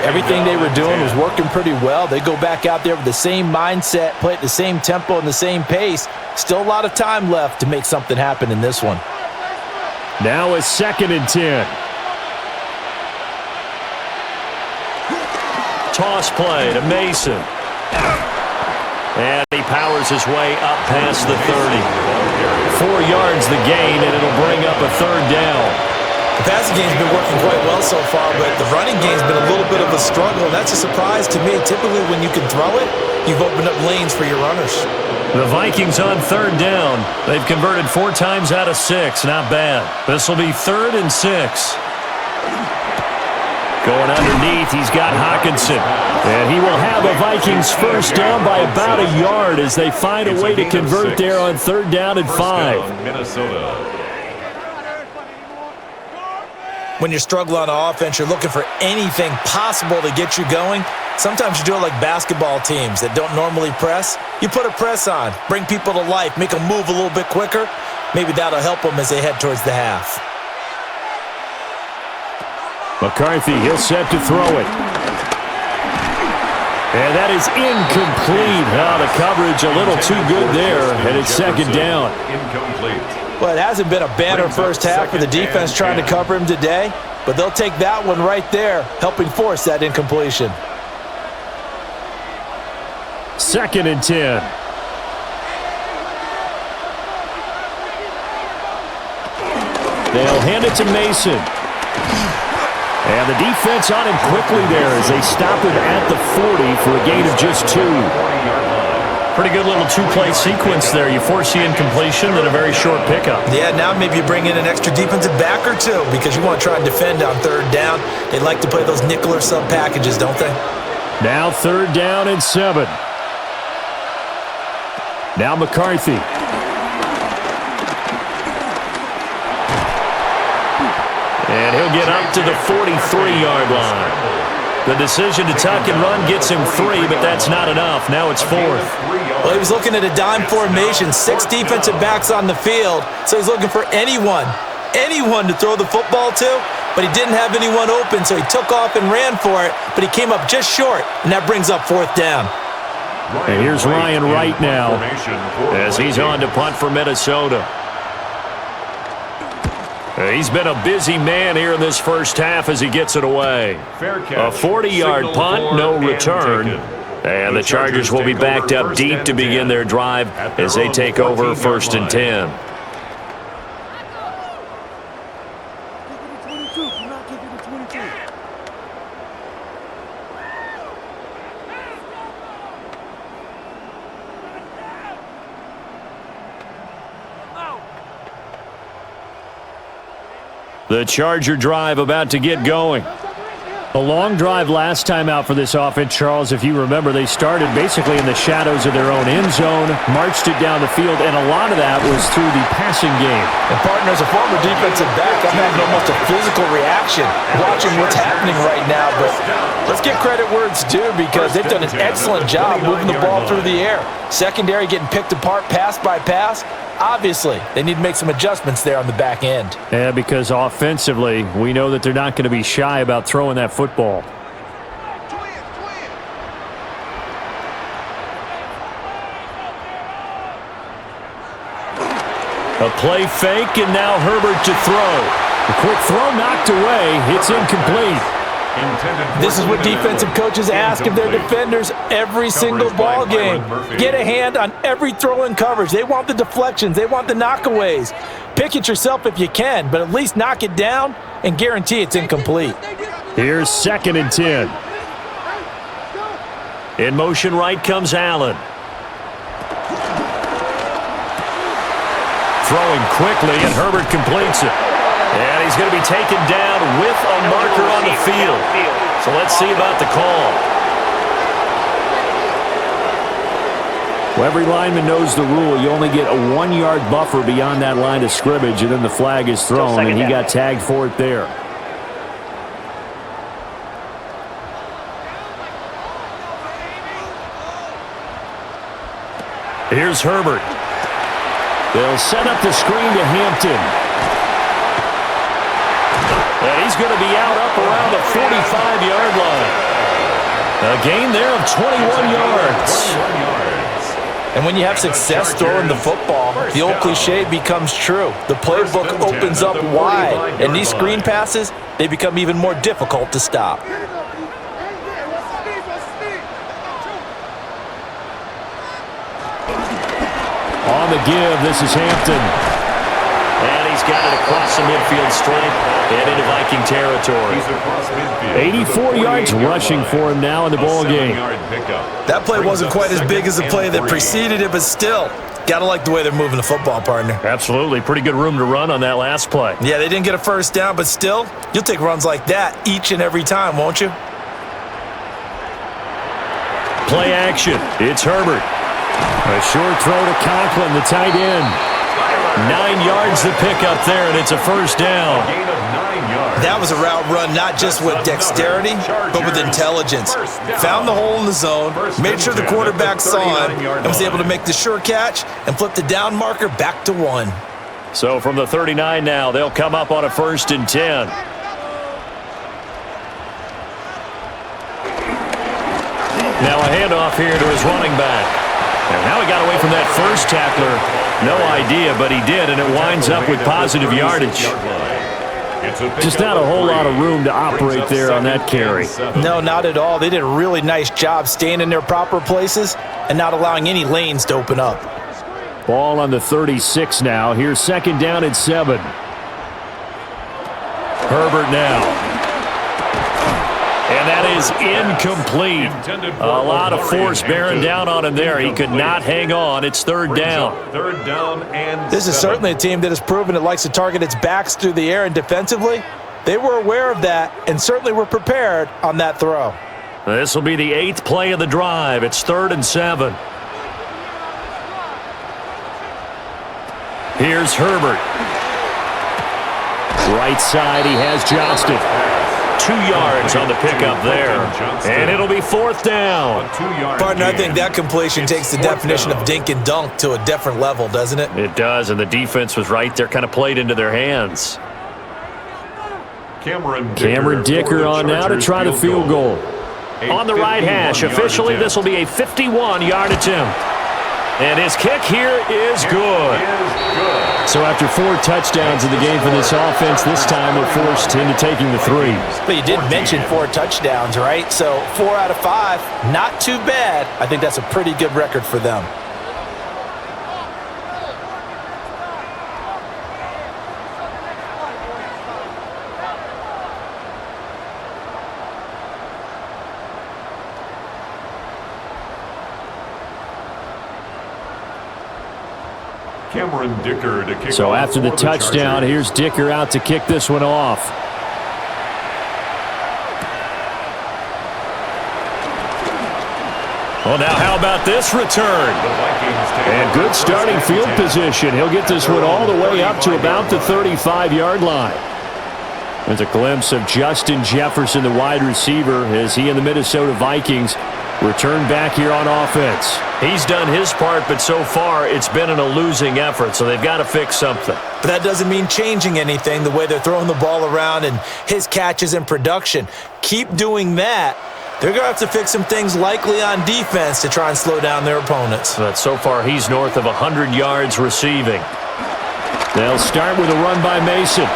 Everything they were doing was working pretty well. They go back out there with the same mindset, play at the same tempo and the same pace. Still a lot of time left to make something happen in this one. Now a 2nd and 10. Toss play to Mason. And he powers his way up past the 30. 4 yards the gain, and it'll bring up a 3rd down. The passing game's been working quite well so far, but the running game's been a little bit of a struggle, and that's a surprise to me. Typically, when you can throw it, you've opened up lanes for your runners. The Vikings on 3rd down. They've converted 4 times out of 6. Not bad. This will be 3rd and 6. Going underneath, he's got Hawkinson. And he will have a Vikings first down by about a yard as they find a way to convert there on 3rd down and 5. Minnesota. When you're struggling on offense, you're looking for anything possible to get you going. Sometimes you do it like basketball teams that don't normally press. You put a press on, bring people to life, make them move a little bit quicker. Maybe that'll help them as they head towards the half. McCarthy, he'll set to throw it. And that is incomplete. The coverage a little too good there, and it's 2nd down. Incomplete. Well, it hasn't been a banner first half for the defense trying to cover him today, but they'll take that one right there, helping force that incompletion. 2nd and 10. They'll hand it to Mason. And the defense on him quickly there as they stop him at the 40 for a gain of just 2. Pretty good little 2-play sequence there. You force the incompletion, then a very short pickup. Yeah, now maybe you bring in an extra defensive back or 2 because you want to try and defend on 3rd down. They like to play those nickel or sub packages, don't they? Now 3rd down and 7. Now McCarthy. And he'll get up to the 43-yard line. The decision to tuck and run gets him 3, but that's not enough. Now it's 4th. Well, he was looking at a dime formation, 6 defensive backs on the field, so he's looking for anyone to throw the football to, but he didn't have anyone open, so he took off and ran for it, but he came up just short, and that brings up 4th down. And here's Ryan Wright now as he's on to punt for Minnesota. He's been a busy man here in this first half as he gets it away. A 40-yard punt, no return. And the Chargers will be backed up deep to begin their drive as they take over 1st and 10. The Charger drive about to get going. A long drive last time out for this offense, Charles. If you remember, they started basically in the shadows of their own end zone, marched it down the field, and a lot of that was through the passing game. And partner, as a former defensive back, I'm having almost a physical reaction watching what's happening right now. But let's give credit where it's due because they've done an excellent job moving the ball through the air. Secondary getting picked apart pass by pass. Obviously, they need to make some adjustments there on the back end. Yeah, because offensively, we know that they're not going to be shy about throwing that football. A play fake, and now Herbert to throw. A quick throw knocked away. It's incomplete. This is what defensive coaches ask of their defenders every single ball game. Get a hand on every throw in coverage. They want the deflections. They want the knockaways. Pick it yourself if you can, but at least knock it down and guarantee it's incomplete. Here's 2nd and 10. In motion right comes Allen. Throwing quickly, and Herbert completes it. And he's going to be taken down with a marker on the field. So let's see about the call. Well, every lineman knows the rule. You only get a 1-yard buffer beyond that line of scrimmage, and then the flag is thrown, and he got tagged for it there. Here's Herbert. They'll set up the screen to Hampton. And he's going to be out up around the 45-yard line. A gain there of 21 yards. And when you have success throwing the football, the old cliche becomes true. The playbook opens up wide, and these screen passes, they become even more difficult to stop. On the give, this is Hampton. And he's got it across the midfield stripe and into Viking territory. 84 yards rushing for him now in the ball game. That play wasn't quite as big as the play that preceded it, but still, gotta like the way they're moving the football, partner. Absolutely. Pretty good room to run on that last play. Yeah, they didn't get a first down, but still, you'll take runs like that each and every time, won't you? Play action. It's Herbert. A short throw to Conklin, the tight end. 9 yards to pick up there, and it's a first down. That was a route run not just with dexterity, but with intelligence. Found the hole in the zone, made sure the quarterback saw him, and was able to make the sure catch and flip the down marker back to 1. So from the 39 now, they'll come up on a 1st and 10. Now a handoff here to his running back. And now he got away from that first tackler. No idea, but he did, and it winds up with positive yardage. Just not a whole lot of room to operate there on that carry. No, not at all. They did a really nice job staying in their proper places and not allowing any lanes to open up. Ball on the 36 now. Here's 2nd down and 7. Herbert now. And that is incomplete. A lot of force bearing down on him there. He could not hang on. It's 3rd down. 3rd down and This is certainly a team that has proven it likes to target its backs through the air, and defensively, they were aware of that and certainly were prepared on that throw. This will be the 8th play of the drive. It's 3rd and 7. Here's Herbert. Right side, he has Johnston. 2 yards on the pickup there. And it'll be 4th down. Partner, I think that completion takes the definition of dink and dunk to a different level, doesn't it? It does, and the defense was right there, kind of played into their hands. Cameron Dicker on now to try the field goal. On the right hash, officially this will be a 51-yard attempt. And his kick here is good. So after 4 touchdowns in the game for this offense, this time they're forced into taking the 3. But you did mention 4 touchdowns, right? So 4 out of 5, not too bad. I think that's a pretty good record for them. Cameron Dicker to kick So off after the for touchdown, Chargers. here's Dicker out to kick this one off. Well, now how about this return? And good starting field position. He'll get this one all the way up to about the 35-yard line. There's a glimpse of Justin Jefferson, the wide receiver, as he and the Minnesota Vikings return back here on offense. He's done his part, but so far it's been a losing effort, so they've got to fix something. But that doesn't mean changing anything, the way they're throwing the ball around and his catches and production. Keep doing that. They're going to have to fix some things likely on defense to try and slow down their opponents. But so far he's north of 100 yards receiving. They'll start with a run by Mason.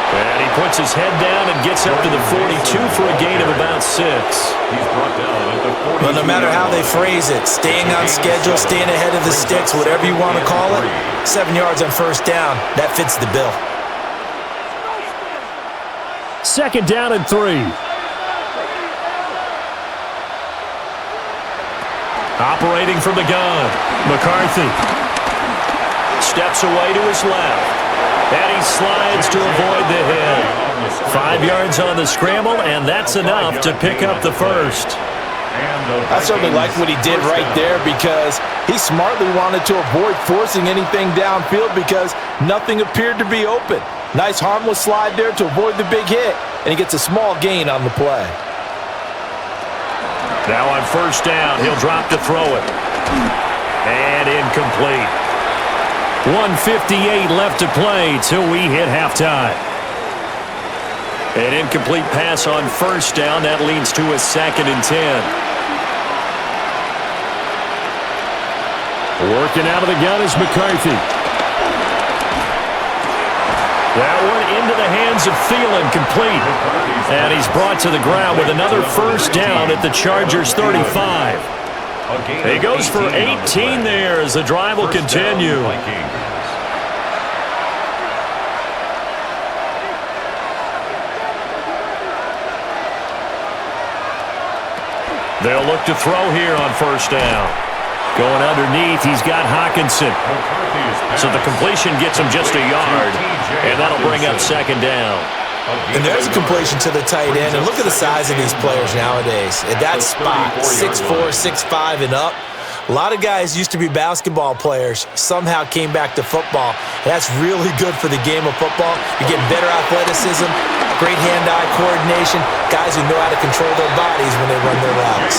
And he puts his head down and gets up to the 42 for a gain of about 6. He's brought down at the 42. But no matter how they phrase it, staying on schedule, staying ahead of the sticks, whatever you want to call it, 7 yards on first down, that fits the bill. Second down and 3. Operating from the gun, McCarthy steps away to his left, and he slides to avoid the hit. 5 yards on the scramble, and that's enough to pick up the first. I certainly like what he did right there because he smartly wanted to avoid forcing anything downfield because nothing appeared to be open. Nice harmless slide there to avoid the big hit, and he gets a small gain on the play. Now on first down, he'll drop to throw it. And incomplete. 1:58 left to play till we hit halftime. An incomplete pass on first down. That leads to a 2nd and 10. Working out of the gun is McCarthy. That one into the hands of Thielen, complete. And he's brought to the ground with another first down at the Chargers' 35. He goes for 18 there as the drive will continue. They'll look to throw here on first down. Going underneath, he's got Hockenson. So the completion gets him just a yard, and that'll bring up 2nd down. And there's a completion to the tight end. And look at the size of these players nowadays. At that spot, 6'4", 6'5", and up. A lot of guys used to be basketball players, somehow came back to football. That's really good for the game of football. You're getting better athleticism, great hand-eye coordination, guys who know how to control their bodies when they run their routes.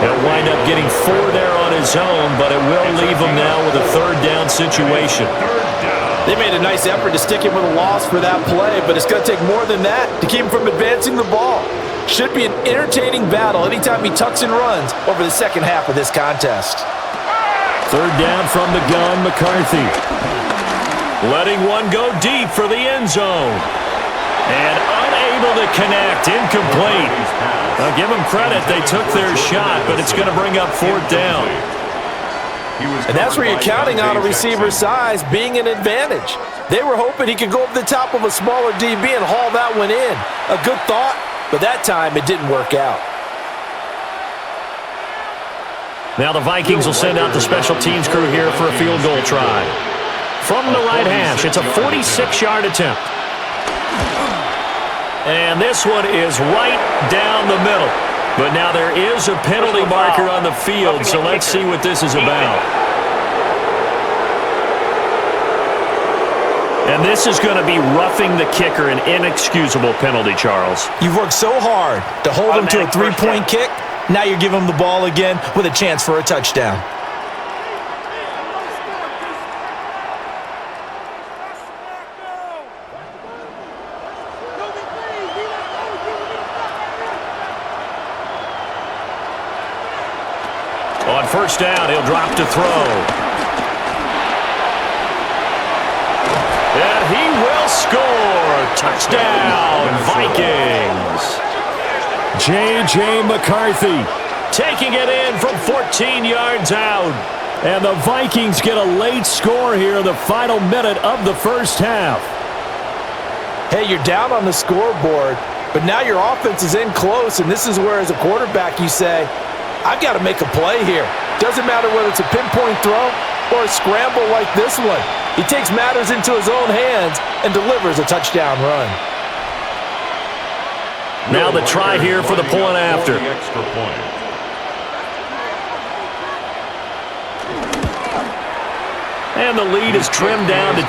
He'll wind up getting 4 there on his own, but it will leave him now with a 3rd down situation. They made a nice effort to stick him with a loss for that play, but it's going to take more than that to keep him from advancing the ball. Should be an entertaining battle anytime he tucks and runs over the second half of this contest. 3rd down from the gun, McCarthy. Letting one go deep for the end zone. And unable to connect, incomplete. I'll give them credit, they took their shot, but it's going to bring up 4th down. And that's where you're counting on a receiver's size being an advantage. They were hoping he could go over the top of a smaller DB and haul that one in. A good thought, but that time it didn't work out. Now the Vikings will send out the special teams crew here for a field goal try. From the right hash, it's a 46-yard attempt. And this one is right down the middle. But now there is a penalty marker on the field, so let's see what this is about. And this is going to be roughing the kicker, an inexcusable penalty, Charles. You've worked so hard to hold him to a 3-point kick. Now you're giving him the ball again with a chance for a touchdown. On first down, he'll drop to throw. And he will score. Touchdown, Vikings. J.J. McCarthy taking it in from 14 yards out. And the Vikings get a late score here in the final minute of the first half. Hey, you're down on the scoreboard, but now your offense is in close, and this is where, as a quarterback, you say, I've got to make a play here. Doesn't matter whether it's a pinpoint throw or a scramble like this one. He takes matters into his own hands and delivers a touchdown run. Now the try here for the point after. And the lead is trimmed down to 10.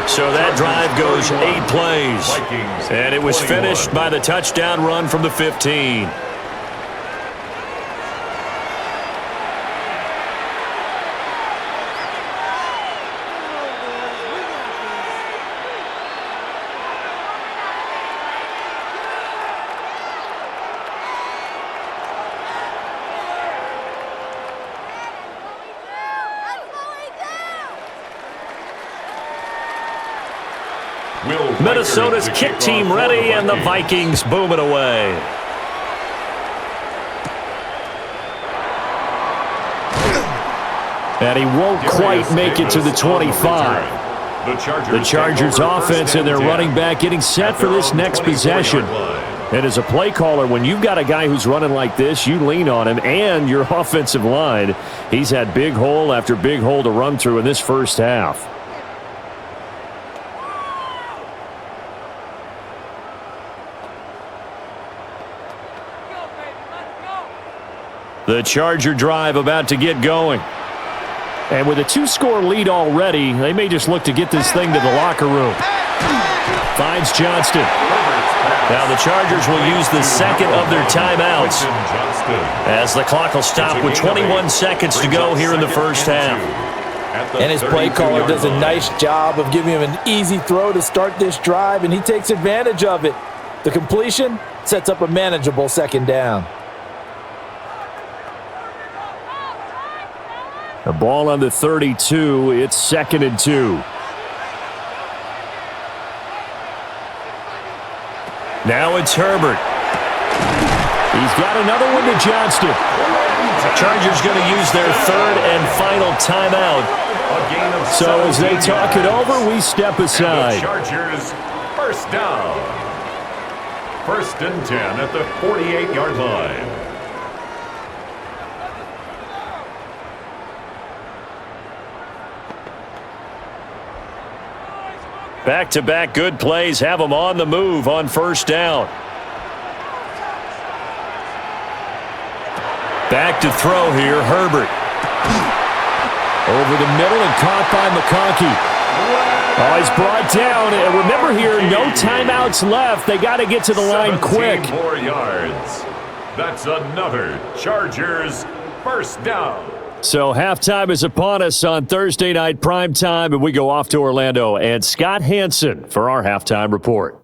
So that drive goes 8 plays. And it was finished by the touchdown run from the 15. Minnesota's kick team ready, and the Vikings boom it away. And he won't quite make it to the 25. The Chargers offense and their running back getting set for this next possession. And as a play caller, when you've got a guy who's running like this, you lean on him and your offensive line. He's had big hole after big hole to run through in this first half. The Charger drive about to get going. And with a 2-score lead already, they may just look to get this thing to the locker room. Finds Johnston. Now the Chargers will use the second of their timeouts as the clock will stop with 21 seconds to go here in the first half. And his play caller does a nice job of giving him an easy throw to start this drive, and he takes advantage of it. The completion sets up a manageable second down. The ball on the 32. It's 2nd and 2. Now it's Herbert. He's got another one to Johnston. Chargers going to use their third and final timeout. So as they talk it over, we step aside. Chargers first down. 1st and 10 at the 48-yard line. Back-to-back good plays have them on the move on first down. Back to throw here, Herbert. Over the middle and caught by McConkey. Oh, he's brought down. And remember here, no timeouts left. They got to get to the line quick. 17 more yards. That's another Chargers first down. So halftime is upon us on Thursday night primetime, and we go off to Orlando. And Scott Hansen for our halftime report.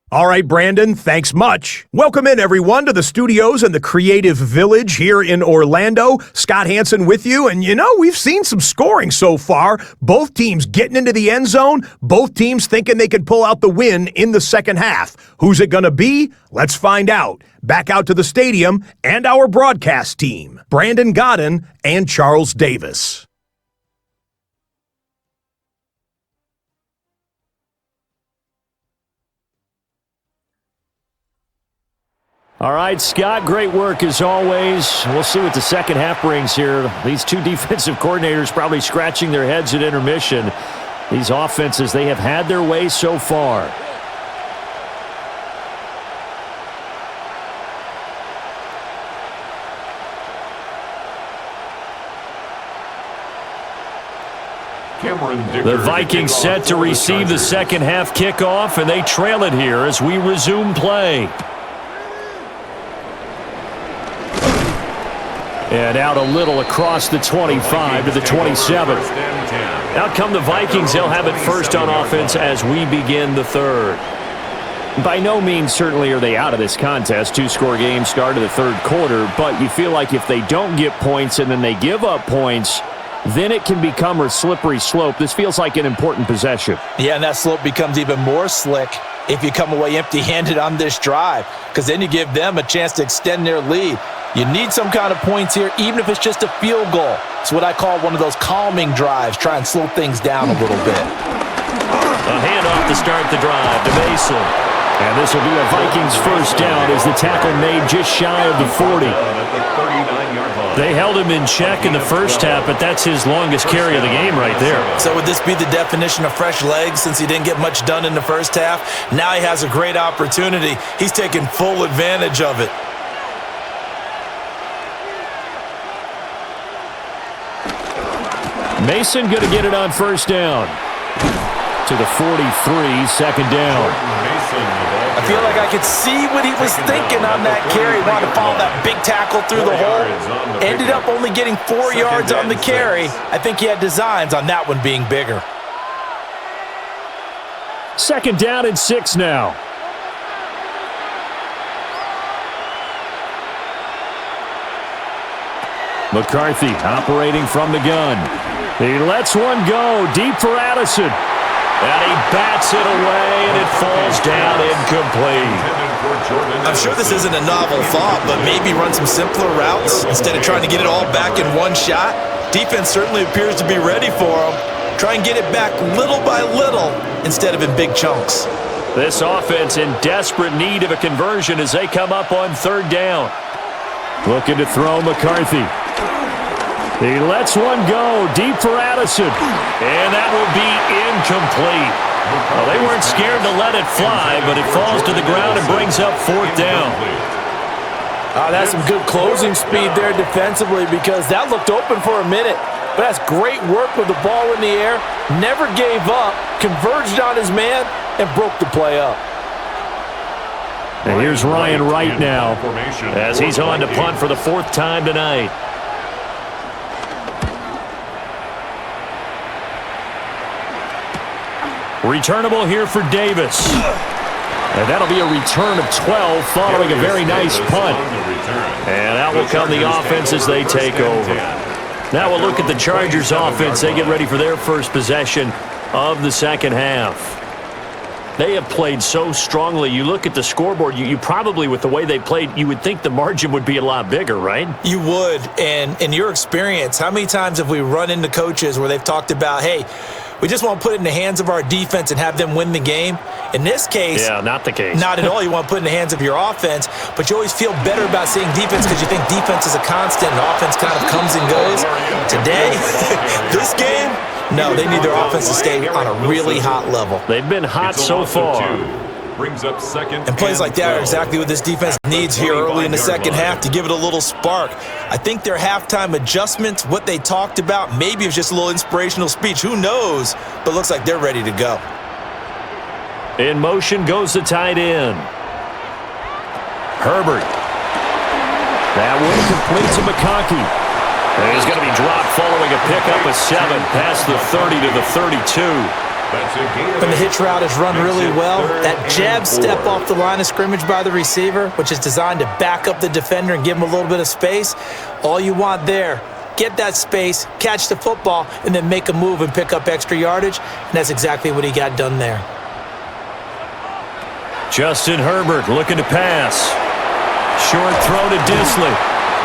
All right, Brandon, thanks much. Welcome in, everyone, to the studios in the Creative Village here in Orlando. Scott Hansen with you, and we've seen some scoring so far. Both teams getting into the end zone, both teams thinking they could pull out the win in the second half. Who's it going to be? Let's find out. Back out to the stadium and our broadcast team, Brandon Godden and Charles Davis. All right, Scott, great work as always. We'll see what the second half brings here. These two defensive coordinators probably scratching their heads at intermission. These offenses, they have had their way so far. The Vikings set to receive the second half kickoff, and they trail it here as we resume play. And out a little across the 25 to the 27. Out come the Vikings. They'll have it first on offense as we begin the third. By no means certainly are they out of this contest. 2-score game start of the third quarter, but you feel like if they don't get points and then they give up points, then it can become a slippery slope. This feels like an important possession. Yeah, and that slope becomes even more slick if you come away empty-handed on this drive, because then you give them a chance to extend their lead. You need some kind of points here, even if it's just a field goal. It's what I call one of those calming drives. Try and slow things down a little bit. A handoff to start the drive to Mason. And this will be a Vikings first down as the tackle made just shy of the 40. They held him in check in the first half, but that's his longest carry of the game right there. So would this be the definition of fresh legs since he didn't get much done in the first half? Now he has a great opportunity. He's taking full advantage of it. Mason going to get it on first down. To the 43, second down. I feel like I could see what he was thinking on that carry. Wanted to follow that big tackle through the hole. Ended up only getting 4 yards on the carry. I think he had designs on that one being bigger. Second down and 6 now. McCarthy operating from the gun. He lets one go deep for Addison. And he bats it away, and it falls down incomplete. I'm sure this isn't a novel thought, but maybe run some simpler routes instead of trying to get it all back in one shot. Defense certainly appears to be ready for him. Try and get it back little by little instead of in big chunks. This offense in desperate need of a conversion as they come up on third down. Looking to throw McCarthy. He lets one go deep for Addison. And that will be incomplete. Well, they weren't scared to let it fly, but it falls to the ground and brings up fourth down. That's some good closing speed there defensively because that looked open for a minute. But that's great work with the ball in the air. Never gave up, converged on his man, and broke the play up. And here's Ryan Wright now as he's on to punt for the fourth time tonight. Returnable here for Davis. And that'll be a return of 12 following a very nice punt. And out will come the offense as they take over. Now we'll look at the Chargers offense. They get ready for their first possession of the second half. They have played so strongly. You look at the scoreboard, you probably, with the way they played, you would think the margin would be a lot bigger, right? You would. And in your experience, how many times have we run into coaches where they've talked about, hey, we just want to put it in the hands of our defense and have them win the game? In this case, yeah, not the case. Not at all. You want to put it in the hands of your offense, but you always feel better about seeing defense because you think defense is a constant and offense kind of comes and goes. Today, this game, no, they need their offense to stay on a really hot level. They've been hot so far. Brings up second. And plays like that are exactly what this defense needs here early in the second half to give it a little spark. I think their halftime adjustments, what they talked about, maybe it was just a little inspirational speech. Who knows? But it looks like they're ready to go. In motion goes the tight end. Herbert. That one complete to McConkey. And he's going to be dropped following a pickup of 7 past the 30 to the 32. When the hitch route is run really well, that jab step off the line of scrimmage by the receiver, which is designed to back up the defender and give him a little bit of space, all you want there, get that space, catch the football, and then make a move and pick up extra yardage, and that's exactly what he got done there. Justin Herbert looking to pass. Short throw to Disley.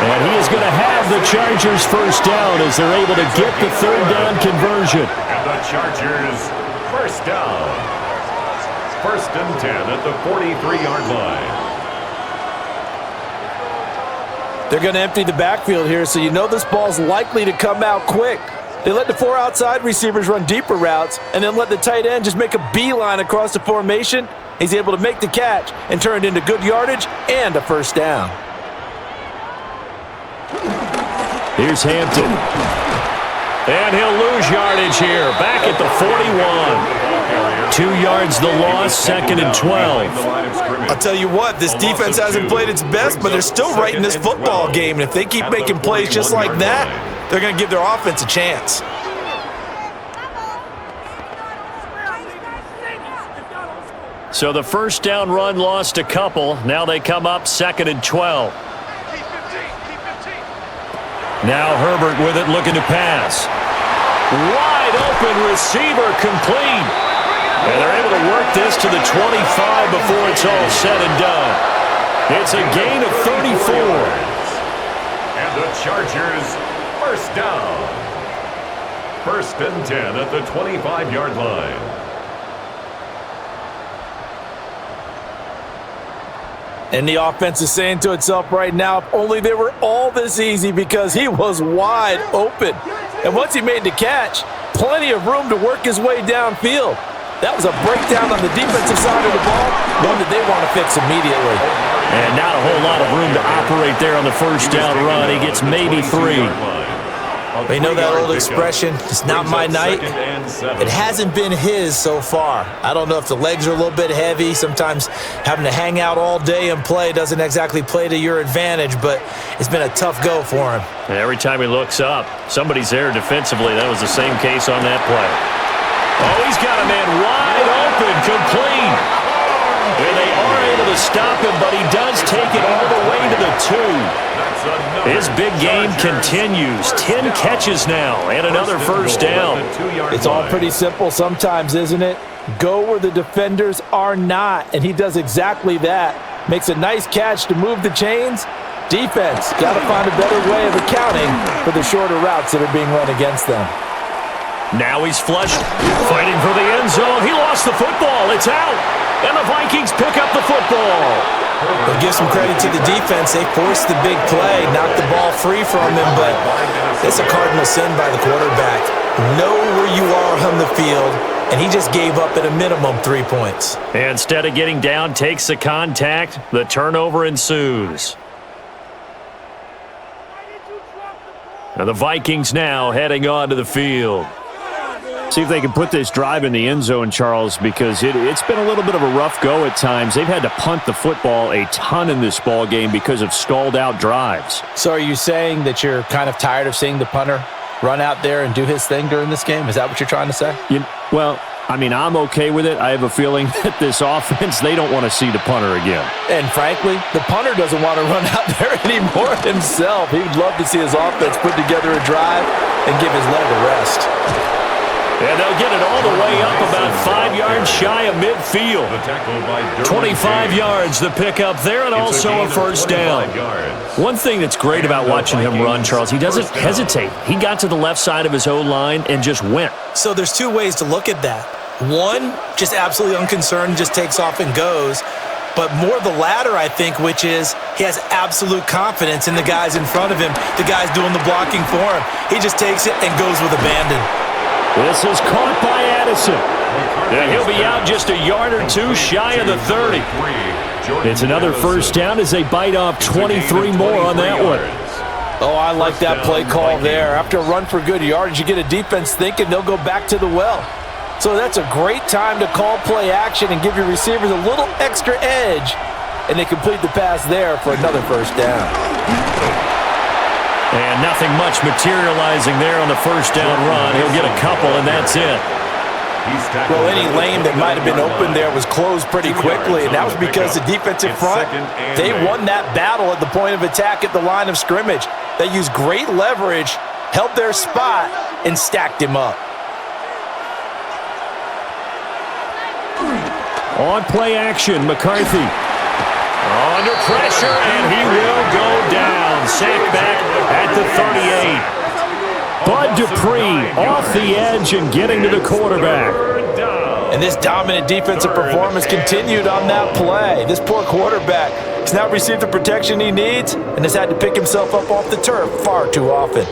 And he is going to have the Chargers first down as they're able to get the third down conversion. And the Chargers first down. 1st and 10 at the 43-yard line. They're going to empty the backfield here, so you know this ball's likely to come out quick. They let the 4 outside receivers run deeper routes and then let the tight end just make a beeline across the formation. He's able to make the catch and turn it into good yardage and a first down. Here's Hampton. And he'll lose yardage here. Back at the 41. 2 yards the loss, 2nd and 12. I'll tell you what, this defense hasn't played its best, but they're still right in this football game. And if they keep making plays just like that, they're going to give their offense a chance. So the first down run lost a couple. Now they come up 2nd and 12. Now Herbert with it, looking to pass. Wide open receiver, complete. And they're able to work this to the 25 before it's all said and done. It's a gain of 34. And the Chargers first down. 1st and 10 at the 25-yard line. And the offense is saying to itself right now, if only they were all this easy, because he was wide open. And once he made the catch, plenty of room to work his way downfield. That was a breakdown on the defensive side of the ball, one that they want to fix immediately. And not a whole lot of room to operate there on the first down run. He gets maybe 3. You know that old expression, it's not my night? It hasn't been his so far. I don't know if the legs are a little bit heavy. Sometimes having to hang out all day and play doesn't exactly play to your advantage, but it's been a tough go for him. And every time he looks up, somebody's there defensively. That was the same case on that play. Oh, he's got a man wide open, complete. And they are able to stop him, but he does take it all the way to the 2. His big game continues. 10 catches now and another first down. It's all pretty simple sometimes, isn't it? Go where the defenders are not, and he does exactly that. Makes a nice catch to move the chains. Defense got to find a better way of accounting for the shorter routes that are being run against them. Now he's flushed, fighting for the end zone. He lost the football. It's out. And the Vikings pick up the football. We'll give some credit to the defense. They forced the big play, knocked the ball free from him, but it's a cardinal sin by the quarterback. Know where you are on the field, and he just gave up at a minimum 3 points. And instead of getting down, takes the contact. The turnover ensues. And the Vikings now heading onto the field. See if they can put this drive in the end zone, Charles, because it's been a little bit of a rough go at times. They've had to punt the football a ton in this ball game because of stalled-out drives. So are you saying that you're kind of tired of seeing the punter run out there and do his thing during this game? Is that what you're trying to say? Well, I mean, I'm okay with it. I have a feeling that this offense, they don't want to see the punter again. And frankly, the punter doesn't want to run out there anymore himself. He would love to see his offense put together a drive and give his leg a rest. And they'll get it all the way up about 5 yards shy of midfield. 25 yards the pickup there, and also a first down. One thing that's great about watching him run, Charles, he doesn't hesitate. He got to the left side of his O-line and just went. So there's two ways to look at that. One, just absolutely unconcerned, just takes off and goes. But more the latter, I think, which is he has absolute confidence in the guys in front of him, the guys doing the blocking for him. He just takes it and goes with abandon. This is caught by Addison. And he'll be out just a yard or two shy of the 30. It's another first down as they bite off 23 more on that one. Oh, I like that play call there. After a run for good yardage, you get a defense thinking they'll go back to the well. So that's a great time to call play action and give your receivers a little extra edge. And they complete the pass there for another first down. And nothing much materializing there on the first down run. He'll get a couple, and that's it. Well, any lane that might have been open there was closed pretty quickly, and that was because the defensive front, they won that battle at the point of attack at the line of scrimmage. They used great leverage, held their spot, and stacked him up. On play action, McCarthy. Under pressure, and he will go down. Sacked back at the 38. Bud Dupree off the edge and getting to the quarterback. And this dominant defensive performance continued on that play. This poor quarterback has not received the protection he needs and has had to pick himself up off the turf far too often.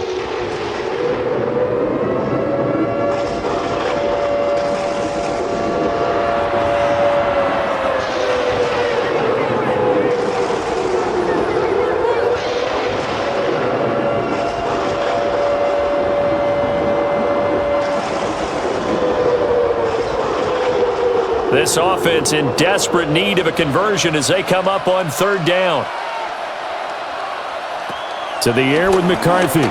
This offense in desperate need of a conversion as they come up on third down. To the air with McCarthy.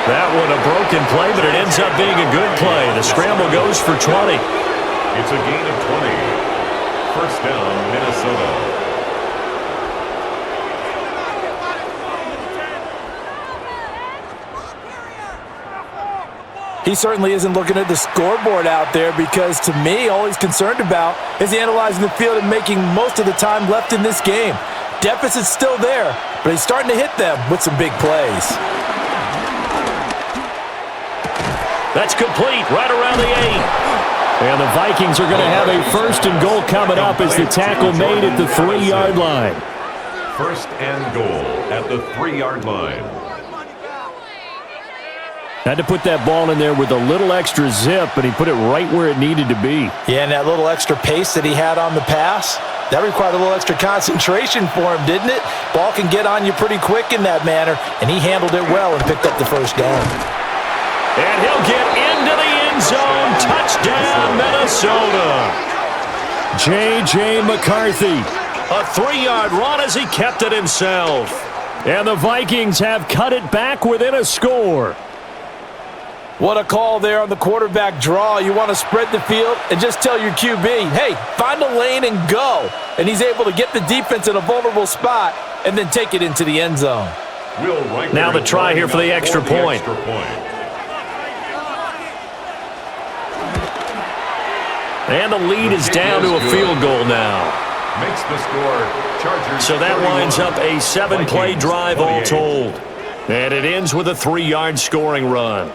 That one a broken play, but it ends up being a good play. The scramble goes for 20. It's a gain of 20. First down, Minnesota. He certainly isn't looking at the scoreboard out there because, to me, all he's concerned about is analyzing the field and making most of the time left in this game. Deficit's still there, but he's starting to hit them with some big plays. That's complete right around the 8. And the Vikings are going to have a first and goal coming up as the tackle made at the 3-yard line. First and goal at the 3-yard line. Had to put that ball in there with a little extra zip, but he put it right where it needed to be. Yeah, and that little extra pace that he had on the pass, that required a little extra concentration for him, didn't it? Ball can get on you pretty quick in that manner, and he handled it well and picked up the first down. And he'll get into the end zone. Touchdown, Minnesota. J.J. McCarthy. A 3-yard run as he kept it himself. And the Vikings have cut it back within a score. What a call there on the quarterback draw. You want to spread the field and just tell your QB, hey, find a lane and go. And he's able to get the defense in a vulnerable spot and then take it into the end zone. Now the try here for the extra point. And the lead is down to a field goal now. Makes the score. Chargers. So that winds up a 7-play drive all told. And it ends with a 3-yard scoring run.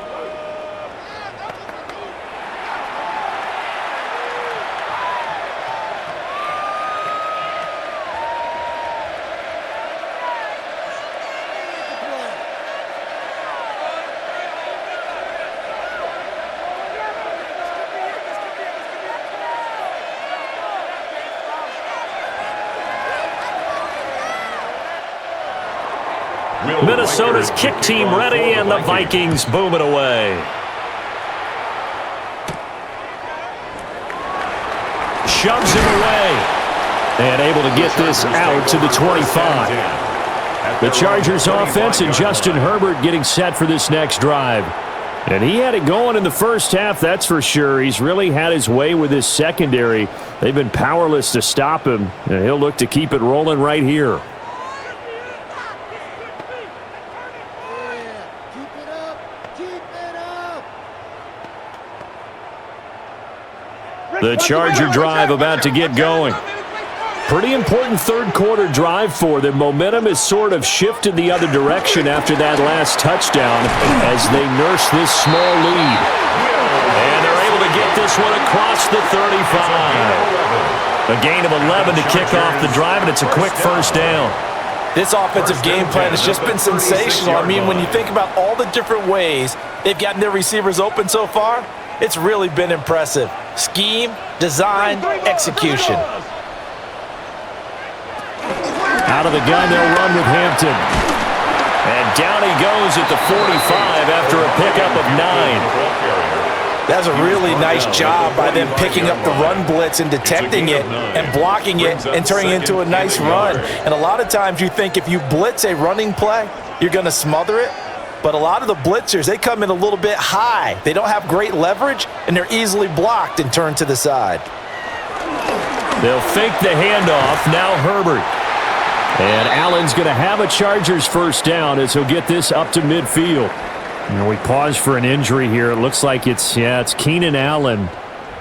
Minnesota's kick team ready, and the Vikings boom it away. Shoves it away. And able to get this out to the 25. The Chargers offense and Justin Herbert getting set for this next drive. And he had it going in the first half, that's for sure. He's really had his way with his secondary. They've been powerless to stop him, and he'll look to keep it rolling right here. The Charger drive about to get going. Pretty important third quarter drive for them. Momentum has sort of shifted the other direction after that last touchdown as they nurse this small lead. And they're able to get this one across the 35. A gain of 11 to kick off the drive, and it's a quick first down. This offensive game plan has just been sensational. I mean, when you think about all the different ways they've gotten their receivers open so far, it's really been impressive. Scheme, design, execution. Out of the gun, they'll run with Hampton. And down he goes at the 45 after a pickup of 9. That's a really nice job by them picking up the run blitz and detecting it and blocking it and turning it into a nice run. And a lot of times you think if you blitz a running play, you're going to smother it. But a lot of the blitzers, they come in a little bit high. They don't have great leverage, and they're easily blocked and turned to the side. They'll fake the handoff. Now Herbert. And Allen's going to have a Chargers first down as he'll get this up to midfield. And we pause for an injury here. It looks like it's Keenan Allen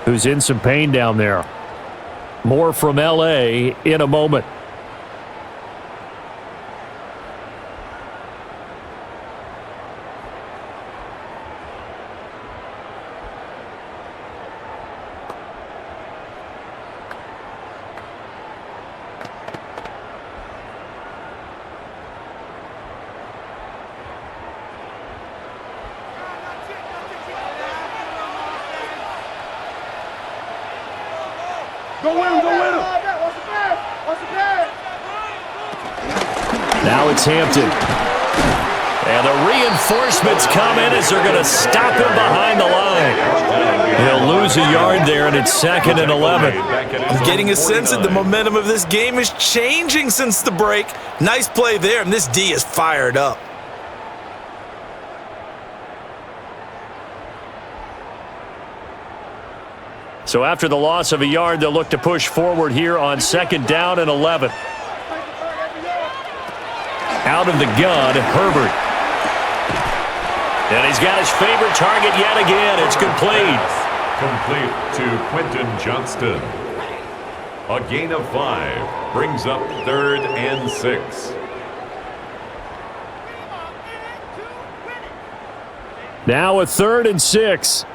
who's in some pain down there. More from L.A. in a moment. Now it's Hampton. And the reinforcements come in as they're going to stop him behind the line. He'll lose a yard there, and it's 2nd and 11. I'm getting a sense that the momentum of this game is changing since the break. Nice play there, and this D is fired up. So after the loss of a yard, they'll look to push forward here on 2nd down and 11. Out of the gun, Herbert. And he's got his favorite target yet again. It's complete. Complete to Quentin Johnston. A gain of 5 brings up 3rd and 6. Now a 3rd and 6.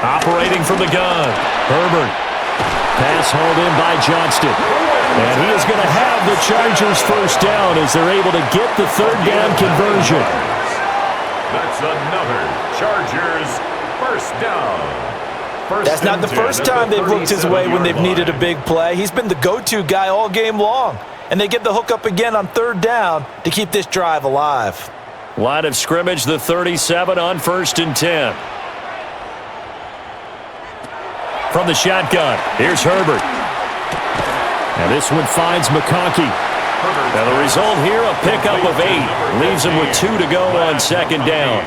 Operating from the gun, Herbert. Pass hauled in by Johnston. And he is going to have the Chargers first down as they're able to get the 3rd down conversion. That's another Chargers first down. That's not the first time they've looked his way when they've needed a big play. He's been the go-to guy all game long. And they get the hook up again on 3rd down to keep this drive alive. Line of scrimmage, the 37 on 1st and 10. From the shotgun, here's Herbert. And this one finds McConkey. Now the result here, a pickup of 8. Leaves him with 2 to go on 2nd down.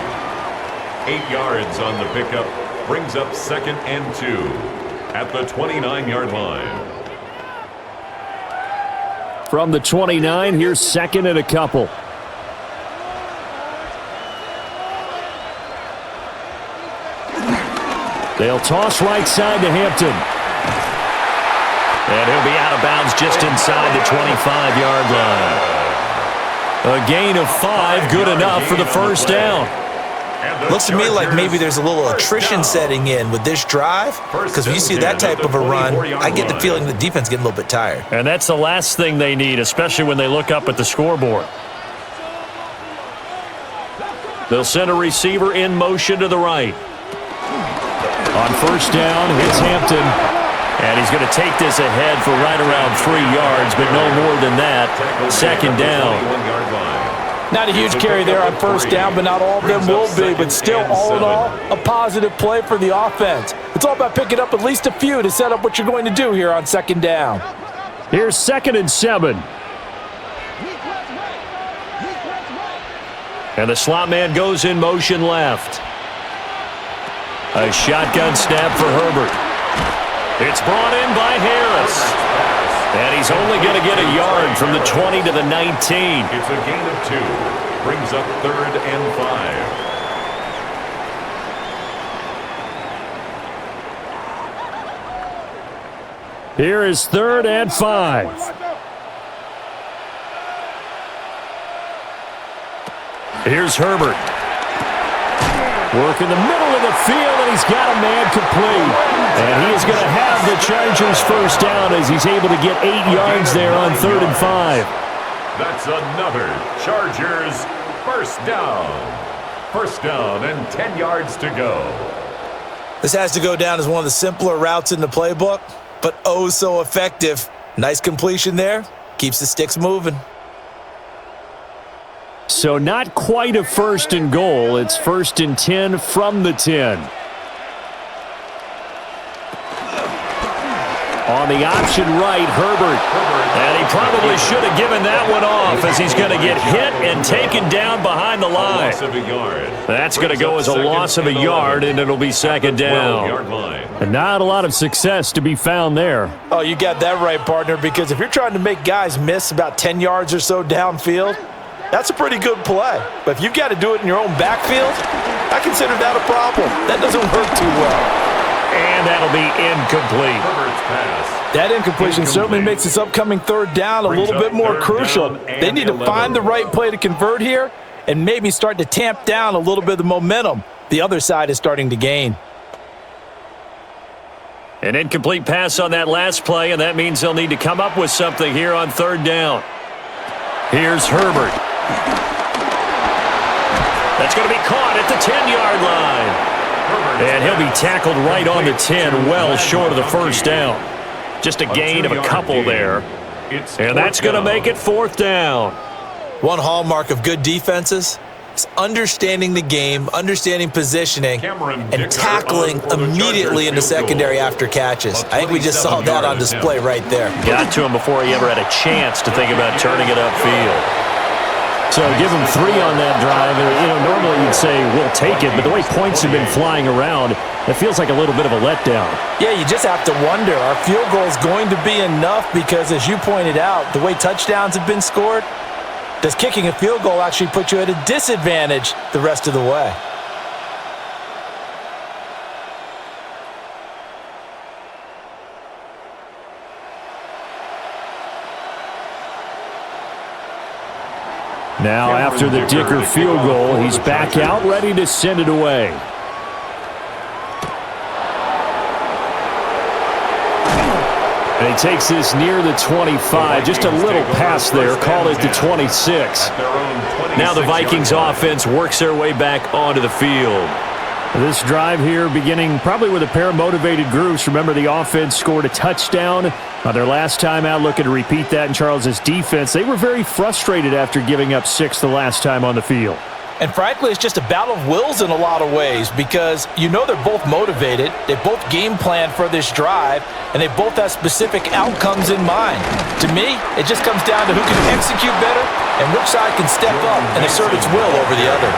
8 yards on the pickup. Brings up 2nd and 2 at the 29-yard line. From the 29, here's 2nd and a couple. They'll toss right side to Hampton. And he'll be out of bounds just inside the 25-yard line. A gain of 5, good enough for the first down. Looks to me like maybe there's a little attrition setting in with this drive, because when you see that type of a run, I get the feeling the defense getting a little bit tired. And that's the last thing they need, especially when they look up at the scoreboard. They'll send a receiver in motion to the right. On first down, it's Hampton. And he's going to take this ahead for right around 3 yards, but no more than that. Second down. Not a huge carry there on first down, but not all of them will be. But still, all in all, a positive play for the offense. It's all about picking up at least a few to set up what you're going to do here on second down. Here's 2nd and 7. And the slot man goes in motion left. A shotgun snap for Herbert. It's brought in by Harris. And he's only going to get a yard from the 20 to the 19. It's a gain of 2. Brings up 3rd and 5. Here is 3rd and 5. Here's Herbert. Work in the middle of the field, and he's got a man complete. And he is going to have the Chargers first down as he's able to get 8 yards there on 3rd and 5. That's another Chargers first down. First down and 10 yards to go. This has to go down as one of the simpler routes in the playbook, but oh so effective. Nice completion there. Keeps the sticks moving. So not quite a 1st and goal. It's 1st and 10 from the 10. On the option right, Herbert. And he probably should have given that one off as he's going to get hit and taken down behind the line. That's going to go as a loss of a yard, and it'll be second down. And not a lot of success to be found there. Oh, you got that right, partner, because if you're trying to make guys miss about 10 yards or so downfield, that's a pretty good play. But if you've got to do it in your own backfield, I consider that a problem. That doesn't work too well. And that'll be incomplete. That incompletion certainly makes this upcoming 3rd down a little bit more crucial. They need to find the right play to convert here and maybe start to tamp down a little bit of the momentum the other side is starting to gain. An incomplete pass on that last play, and that means they'll need to come up with something here on 3rd down. Here's Herbert. That's going to be caught at the 10-yard line. And he'll be tackled right on the 10, well short of the first down. Just a gain of a couple there. And that's going to make it 4th down. One hallmark of good defenses is understanding the game, understanding positioning, and tackling immediately in the secondary after catches. I think we just saw that on display right there. Got to him before he ever had a chance to think about turning it upfield. So give him 3 on that drive. Normally you'd say, we'll take it, but the way points have been flying around, it feels like a little bit of a letdown. Yeah, you just have to wonder, are field goals going to be enough? Because as you pointed out, the way touchdowns have been scored, does kicking a field goal actually put you at a disadvantage the rest of the way? Now, after the Dicker field goal, he's back out, ready to send it away. And he takes this near the 25. Just a little pass there. Call it the 26. Now the Vikings offense works their way back onto the field. This drive here beginning probably with a pair of motivated groups. Remember, the offense scored a touchdown on their last time out, looking to repeat that in Charles's defense. They were very frustrated after giving up 6 the last time on the field. And frankly, it's just a battle of wills in a lot of ways because they're both motivated, they both game plan for this drive, and they both have specific outcomes in mind. To me, it just comes down to who can execute better and which side can step up and assert its will over the other.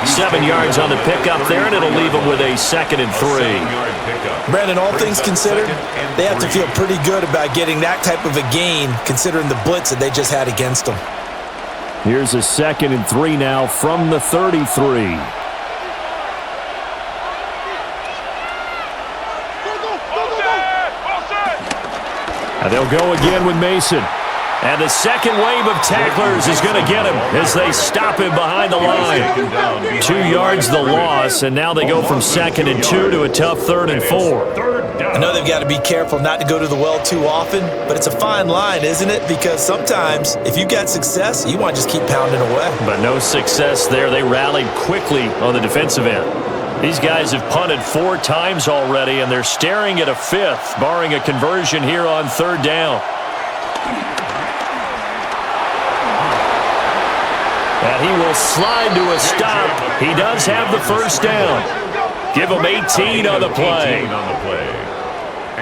7 yards on the pickup there, and it'll leave them with a 2nd and 3. Brandon, all things considered, they have to feel pretty good about getting that type of a gain considering the blitz that they just had against them. Here's a 2nd and 3 now from the 33. They'll go again with Mason. And the second wave of tacklers is going to get him as they stop him behind the line. 2 yards the loss, and now they go from 2nd and 2 to a tough 3rd and 4. I know they've got to be careful not to go to the well too often, but it's a fine line, isn't it? Because sometimes if you've got success, you want to just keep pounding away. But no success there. They rallied quickly on the defensive end. These guys have punted 4 times already, and they're staring at a 5th, barring a conversion here on 3rd down. And he will slide to a stop. He does have the first down. Give him 18 on the play. 18 on the play.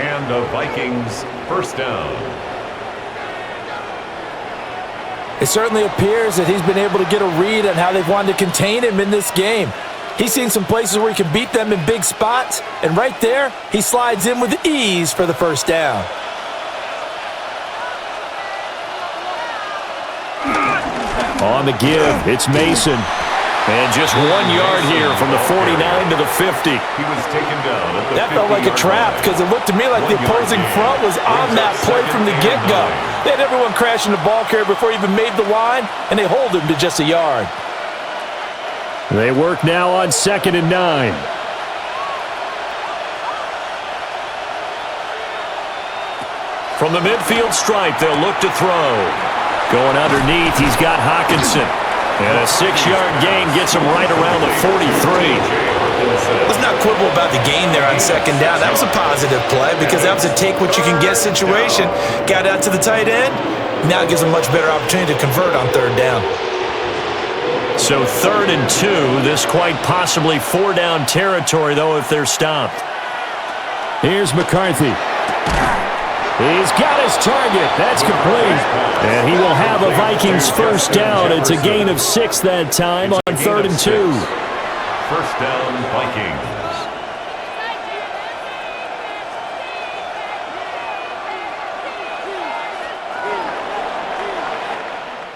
And the Vikings first down. It certainly appears that he's been able to get a read on how they've wanted to contain him in this game. He's seen some places where he can beat them in big spots, and right there, he slides in with ease for the first down. On the give, it's Mason. And just 1 yard here from the 49 to the 50. He was taken down at the That felt like a trap because it looked to me like the opposing front was on that play from the get-go. They had everyone crashing the ball carrier before he even made the line, and they hold him to just a yard. They work now on 2nd and 9. From the midfield stripe, they'll look to throw. Going underneath, he's got Hawkinson. And a 6-yard gain gets him right around the 43. Let's not quibble about the gain there on 2nd down. That was a positive play because that was a take-what-you-can-get situation. Got out to the tight end. Now it gives him a much better opportunity to convert on 3rd down. So 3rd and 2. This quite possibly 4-down territory, though, if they're stopped. Here's McCarthy. He's got his target. That's complete. And he will have a Vikings first down. It's a gain of 6 that time on 3rd and 2. First down, Vikings.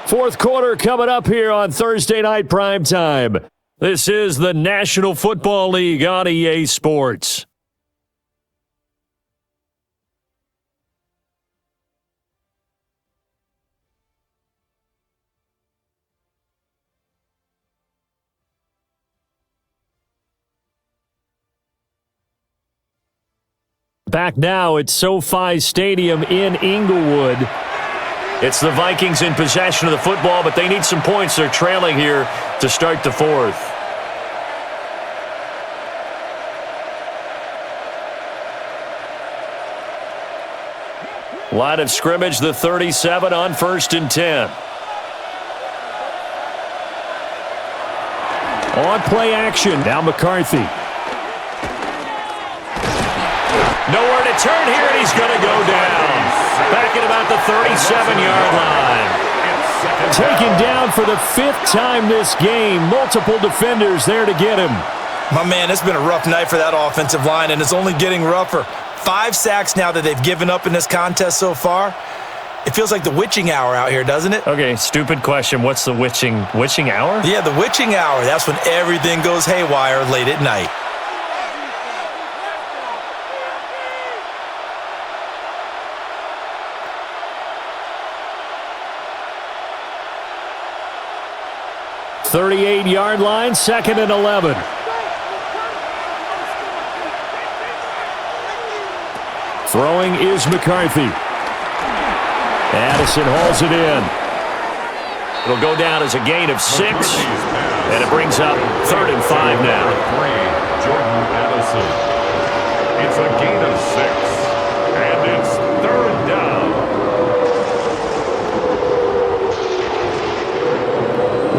Fourth quarter coming up here on Thursday Night Primetime. This is the National Football League on EA Sports. Back now at SoFi Stadium in Inglewood. It's the Vikings in possession of the football, but they need some points. They're trailing here to start the 4th. Line of scrimmage, the 37 on 1st and 10. On play action, now McCarthy. Nowhere to turn here, and he's going to go down. Back at about the 37-yard line. Taken down for the 5th time this game. Multiple defenders there to get him. My man, it's been a rough night for that offensive line, and it's only getting rougher. 5 sacks now that they've given up in this contest so far. It feels like the witching hour out here, doesn't it? Okay, stupid question. What's the witching hour? Yeah, the witching hour. That's when everything goes haywire late at night. $38-yard line, 2nd and 11. Throwing is McCarthy. Addison hauls it in. It'll go down as a gain of 6, and it brings up 3rd and 5 now. Jordan Addison. It's a gain of 6, and it's 3rd down.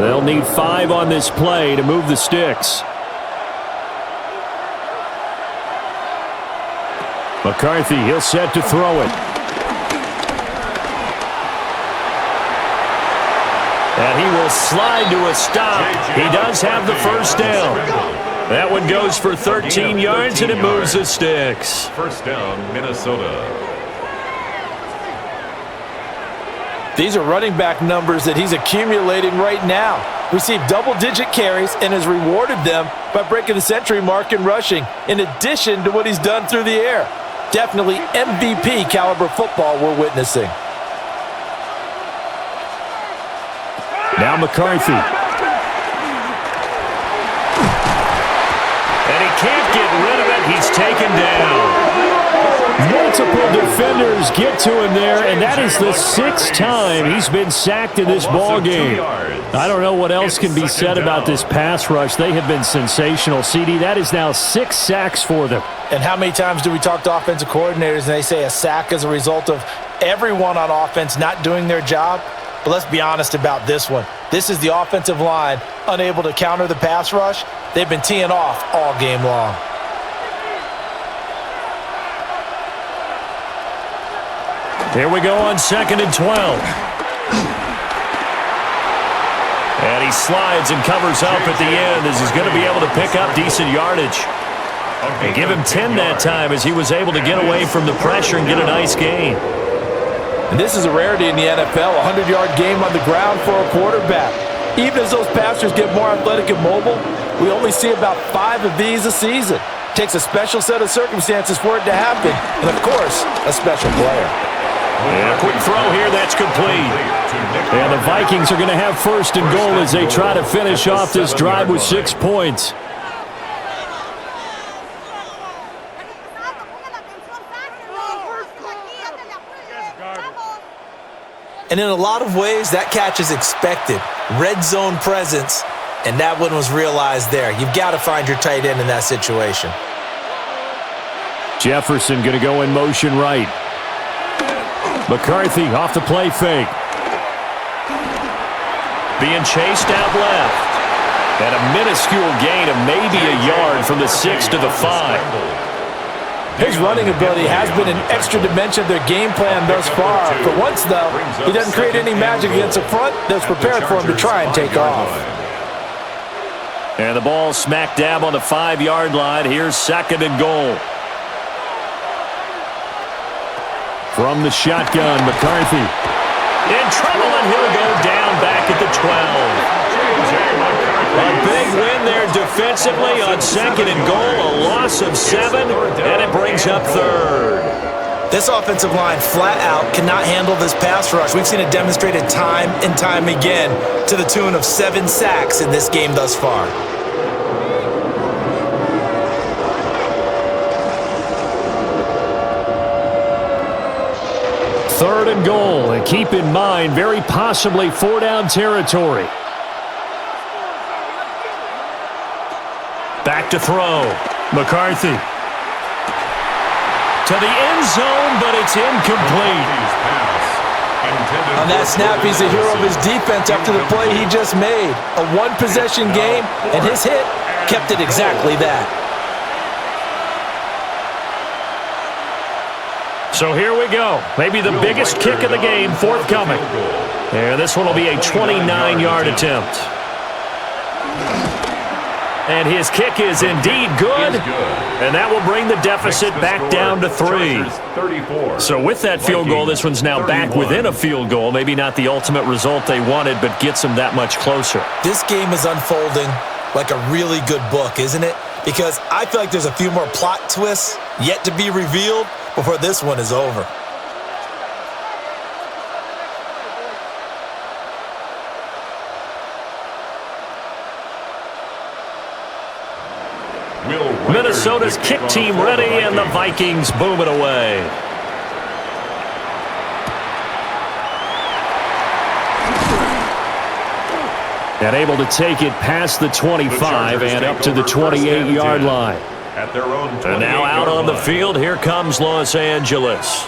They'll need 5 on this play to move the sticks. McCarthy, he'll set to throw it. And he will slide to a stop. He does have the first down. That one goes for 13 yards, and it moves the sticks. First down, Minnesota. These are running back numbers that he's accumulating right now. Received double-digit carries and has rewarded them by breaking the century mark in rushing, in addition to what he's done through the air. Definitely MVP caliber football we're witnessing. Now McCarthy. And he can't get rid of it. He's taken down. Multiple defenders get to him there, and that is the 6th time he's been sacked in this ball game. I don't know what else can be said about this pass rush. They have been sensational, CD. That is now 6 sacks for them. And how many times do we talk to offensive coordinators and they say a sack is a result of everyone on offense not doing their job? But let's be honest about this one. This is the offensive line unable to counter the pass rush. They've been teeing off all game long. Here we go on 2nd and 12. And he slides and covers up at the end as he's going to be able to pick up decent yardage. And give him 10 that time as he was able to get away from the pressure and get a nice gain. And this is a rarity in the NFL, a 100-yard game on the ground for a quarterback. Even as those passers get more athletic and mobile, we only see about 5 of these a season. It takes a special set of circumstances for it to happen, and of course, a special player. And a quick throw here, that's complete. And the Vikings are going to have 1st and goal as they try to finish off this drive with 6 points. And in a lot of ways, that catch is expected. Red zone presence, and that one was realized there. You've got to find your tight end in that situation. Jefferson going to go in motion right. McCarthy off the play fake. Being chased out left. And a minuscule gain of maybe a yard from the 6 to the 5. His running ability has been an extra dimension of their game plan thus far. For once, though, he doesn't create any magic against the front that's prepared for him to try and take off. And the ball smack dab on the 5-yard line. Here's 2nd and goal. From the shotgun, McCarthy. In trouble, and he'll go down back at the 12. A big win there defensively on 2nd and goal. A loss of 7, and it brings up 3rd. This offensive line flat out cannot handle this pass rush. We've seen it demonstrated time and time again to the tune of 7 sacks in this game thus far. Third and goal, and keep in mind, very possibly 4-down territory. Back to throw. McCarthy. To the end zone, but it's incomplete. On that snap, he's the hero of his defense after the play he just made. A one-possession game, and his hit kept it exactly that. So here we go. Maybe the biggest kick of the game forthcoming. And this one will be a 29-yard attempt. And his kick is indeed good. And that will bring the deficit back down to 3. So with that field goal, this one's now back within a field goal. Maybe not the ultimate result they wanted, but gets them that much closer. This game is unfolding like a really good book, isn't it? Because I feel like there's a few more plot twists yet to be revealed before this one is over. Minnesota's kick team ready, and the Vikings boom it away. And able to take it past the 25 and up to the 28-yard line. At their own And now out on the field, here comes Los Angeles.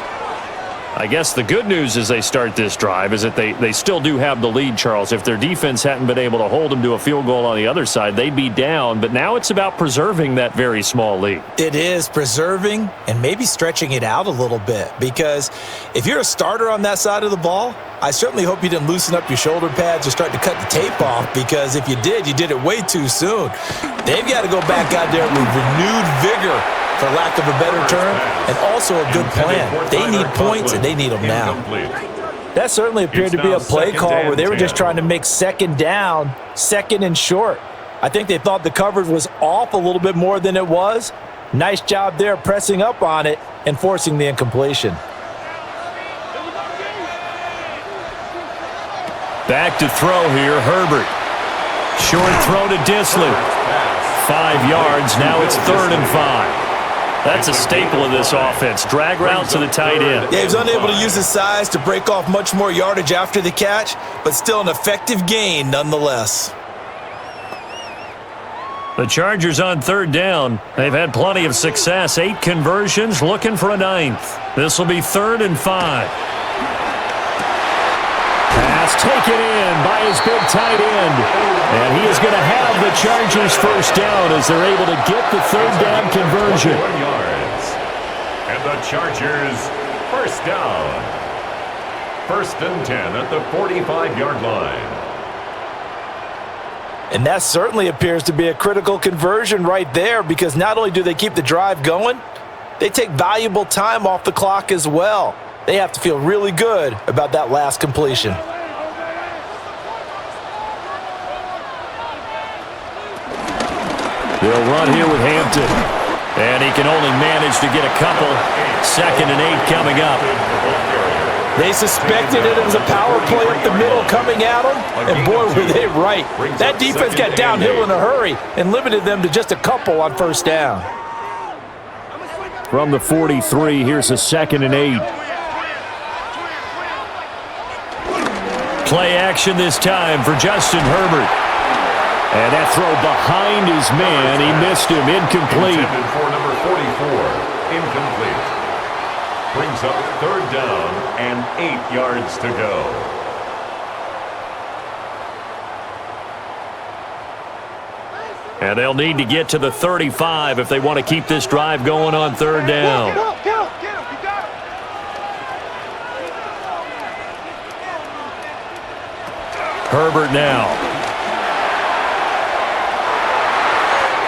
I guess the good news as they start this drive is that they still do have the lead, Charles. If their defense hadn't been able to hold them to a field goal on the other side, they'd be down. But now it's about preserving that very small lead. It is preserving and maybe stretching it out a little bit, because if you're a starter on that side of the ball, I certainly hope you didn't loosen up your shoulder pads or start to cut the tape off, because if you did it way too soon. They've got to go back out there with renewed vigor, for lack of a better term, and also a good plan. They need points, and they need them now. That certainly appeared to be a play call where they were just trying to make second down, second and short. I think they thought the coverage was off a little bit more than it was, Nice job there pressing up on it and forcing the incompletion. Back to throw here, Herbert. Short throw to Disley. 5 yards, now it's 3rd and 5. That's a staple of this offense. Drag route to the tight end. Yeah, he was unable to use his size to break off much more yardage after the catch, but still an effective gain nonetheless. The Chargers on 3rd down. They've had plenty of success. 8 conversions, looking for a 9th. This will be 3rd and 5. Pass taken in by his big tight end. And he is going to have the Chargers first down as they're able to get the 3rd down conversion. 1 yards. And the Chargers first down. 1st and 10 at the 45-yard line. And that certainly appears to be a critical conversion right there, because not only do they keep the drive going, they take valuable time off the clock as well. They have to feel really good about that last completion. They'll run here with Hampton. And he can only manage to get a couple. 2nd and 8 coming up. They suspected it was a power play up the middle coming at them, and boy, were they right. That defense got downhill in a hurry and limited them to just a couple on 1st down. From the 43, here's a 2nd and 8. Play action this time for Justin Herbert. And that throw behind his man, he missed him, incomplete. Intended for number 44, incomplete. Brings up 3rd down and 8 yards to go. And they'll need to get to the 35 if they want to keep this drive going on 3rd down. Herbert now.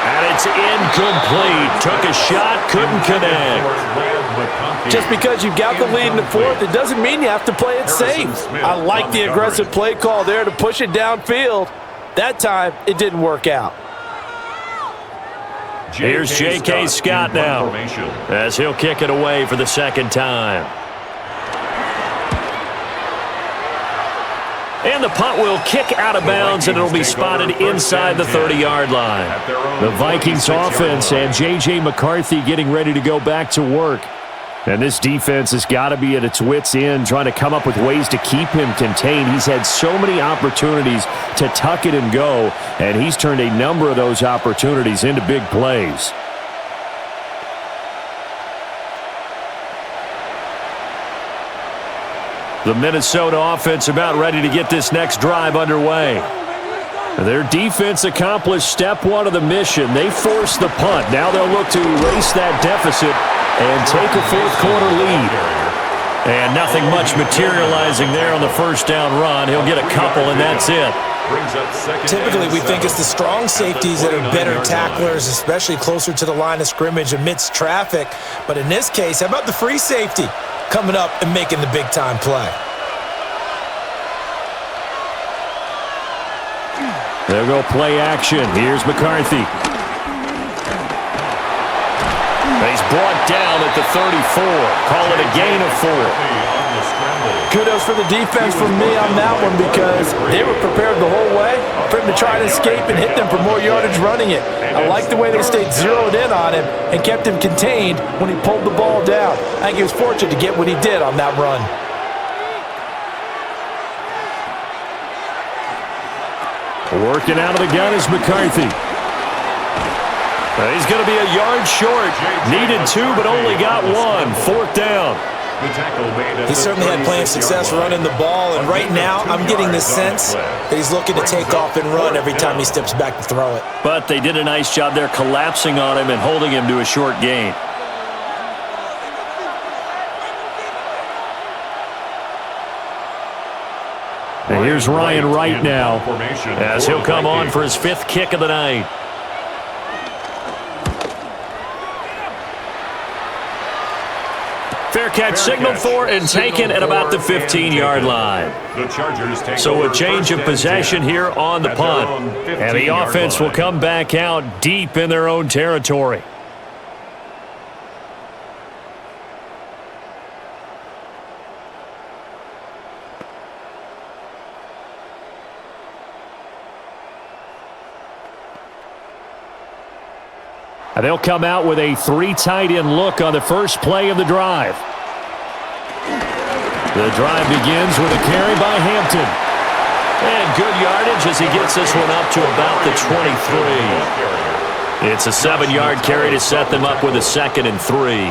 And it's incomplete. Took a shot, couldn't connect. Just because you've got the lead in the 4th, it doesn't mean you have to play it safe. I like the aggressive play call there to push it downfield. That time, it didn't work out. Here's J.K. Scott now, as he'll kick it away for the 2nd time. And the punt will kick out of bounds, and it'll be spotted inside the 30-yard line. The Vikings offense and J.J. McCarthy getting ready to go back to work. And this defense has got to be at its wits' end, trying to come up with ways to keep him contained. He's had so many opportunities to tuck it and go, and he's turned a number of those opportunities into big plays. The Minnesota offense about ready to get this next drive underway. Their defense accomplished step 1 of the mission. They forced the punt. Now they'll look to erase that deficit and take a 4th quarter lead. And nothing much materializing there on the 1st down run. He'll get a couple, and that's it. Typically, we think it's the strong safeties that are better tacklers, especially closer to the line of scrimmage amidst traffic. But in this case, how about the free safety coming up and making the big-time play? They'll go play action. Here's McCarthy. He's brought down at the 34. Call it a gain of 4. Kudos for the defense from me on that one, because they were prepared the whole way for him to try to escape and hit them for more yardage running it. I like the way they stayed zeroed in on him and kept him contained when he pulled the ball down. I think he was fortunate to get what he did on that run. Working out of the gun is McCarthy. He's going to be a yard short. Needed 2, but only got 1. 4th down. He certainly had plenty of success running the ball, and right now I'm getting the sense that he's looking to take off and run every time he steps back to throw it. But they did a nice job there collapsing on him and holding him to a short gain. And here's Ryan Wright now, as he'll come on for his 5th kick of the night. Fair catch signaled for and taken at about the 15-yard line. So a change of possession here on the punt. And the offense will come back out deep in their own territory. And they'll come out with a 3 tight end look on the first play of the drive. The drive begins with a carry by Hampton. And good yardage as he gets this one up to about the 23. It's a 7-yard carry to set them up with a 2nd and 3.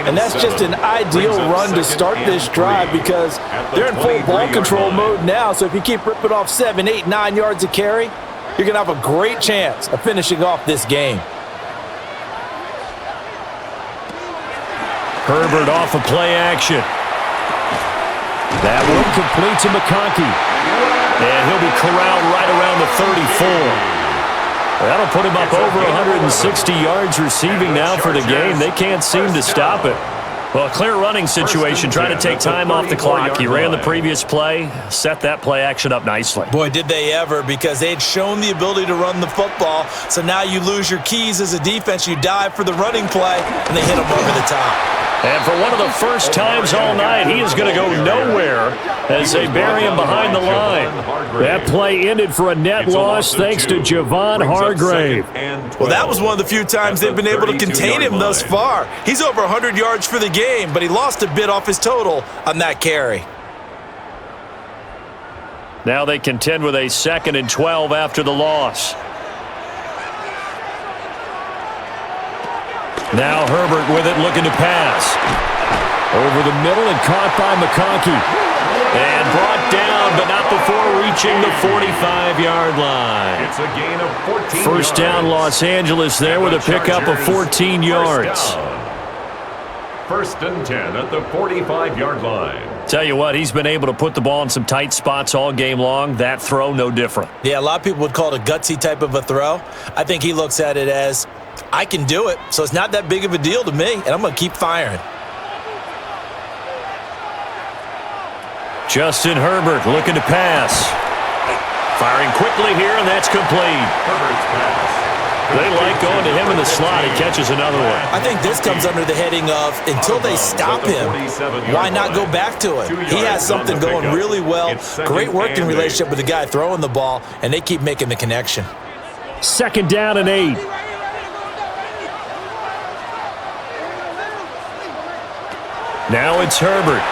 And that's just an ideal run to start this drive because they're in full ball control mode now. So if you keep ripping off 7, 8, 9 yards of carry, you're going to have a great chance of finishing off this game. Herbert off of play action. That one complete to McConkey. And he'll be corralled right around the 34. That'll put him up over 160 yards receiving now for the game. They can't seem to stop it. Well, clear running situation, trying to take time off the clock. He ran the previous play, set that play action up nicely. Boy, did they ever, because they had shown the ability to run the football. So now you lose your keys as a defense. You dive for the running play, and they hit them over the top. And for one of the first times all night, he is going to go nowhere as they bury him behind the line. That play ended for a net loss thanks to Javon Hargrave. Well, that was one of the few times they've been able to contain him thus far. He's over 100 yards for the game, but he lost a bit off his total on that carry. Now they contend with a 2nd and 12 after the loss. Now Herbert with it, looking to pass. Over the middle and caught by McConkey. And brought down, but not before reaching the 45-yard line. It's a gain of 14 First down yards. Los Angeles there with a pickup of 14 yards. First and 10 at the 45-yard line. Tell you what, he's been able to put the ball in some tight spots all game long. That throw, no different. Yeah, a lot of people would call it a gutsy type of a throw. I think he looks at it as, I can do it, so it's not that big of a deal to me, and I'm going to keep firing. Justin Herbert looking to pass. Firing quickly here, and that's complete. Herbert's pass. They like going to him in the slot. He catches another one. I think this comes under the heading of, until they stop him, why not go back to it? He has something going really well. Great working relationship with the guy throwing the ball, and they keep making the connection. 2nd down and 8. Now it's Herbert.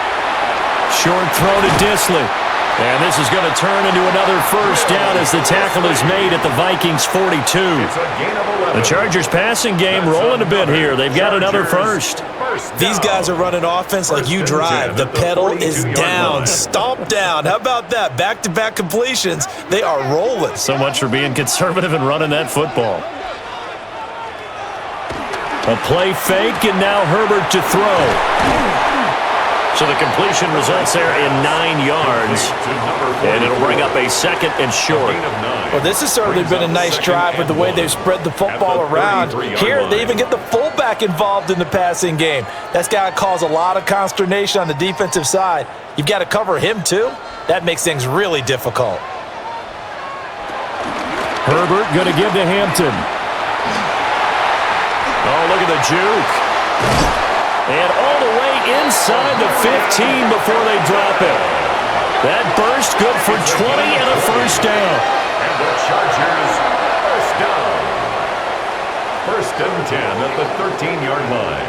Short throw to Disley. And this is going to turn into another first down as the tackle is made at the Vikings 42. The Chargers passing game rolling a bit here. They've got another first. These guys are running offense like you drive. The pedal is down, stomp down. How about that? Back-to-back completions. They are rolling. So much for being conservative and running that football. A play fake, and now Herbert to throw. So the completion results there in 9 yards, and it'll bring up a 2nd and short. Well, this has certainly been a nice drive with the way they've spread the football around. Here, they even get the fullback involved in the passing game. That's got to cause a lot of consternation on the defensive side. You've got to cover him, too. That makes things really difficult. Herbert going to give to Hampton. Oh, look at the juke. And all the way inside the 15 before they drop it. That burst good for 20 and a first down. And the Chargers, first down. First and 10 at the 13-yard line.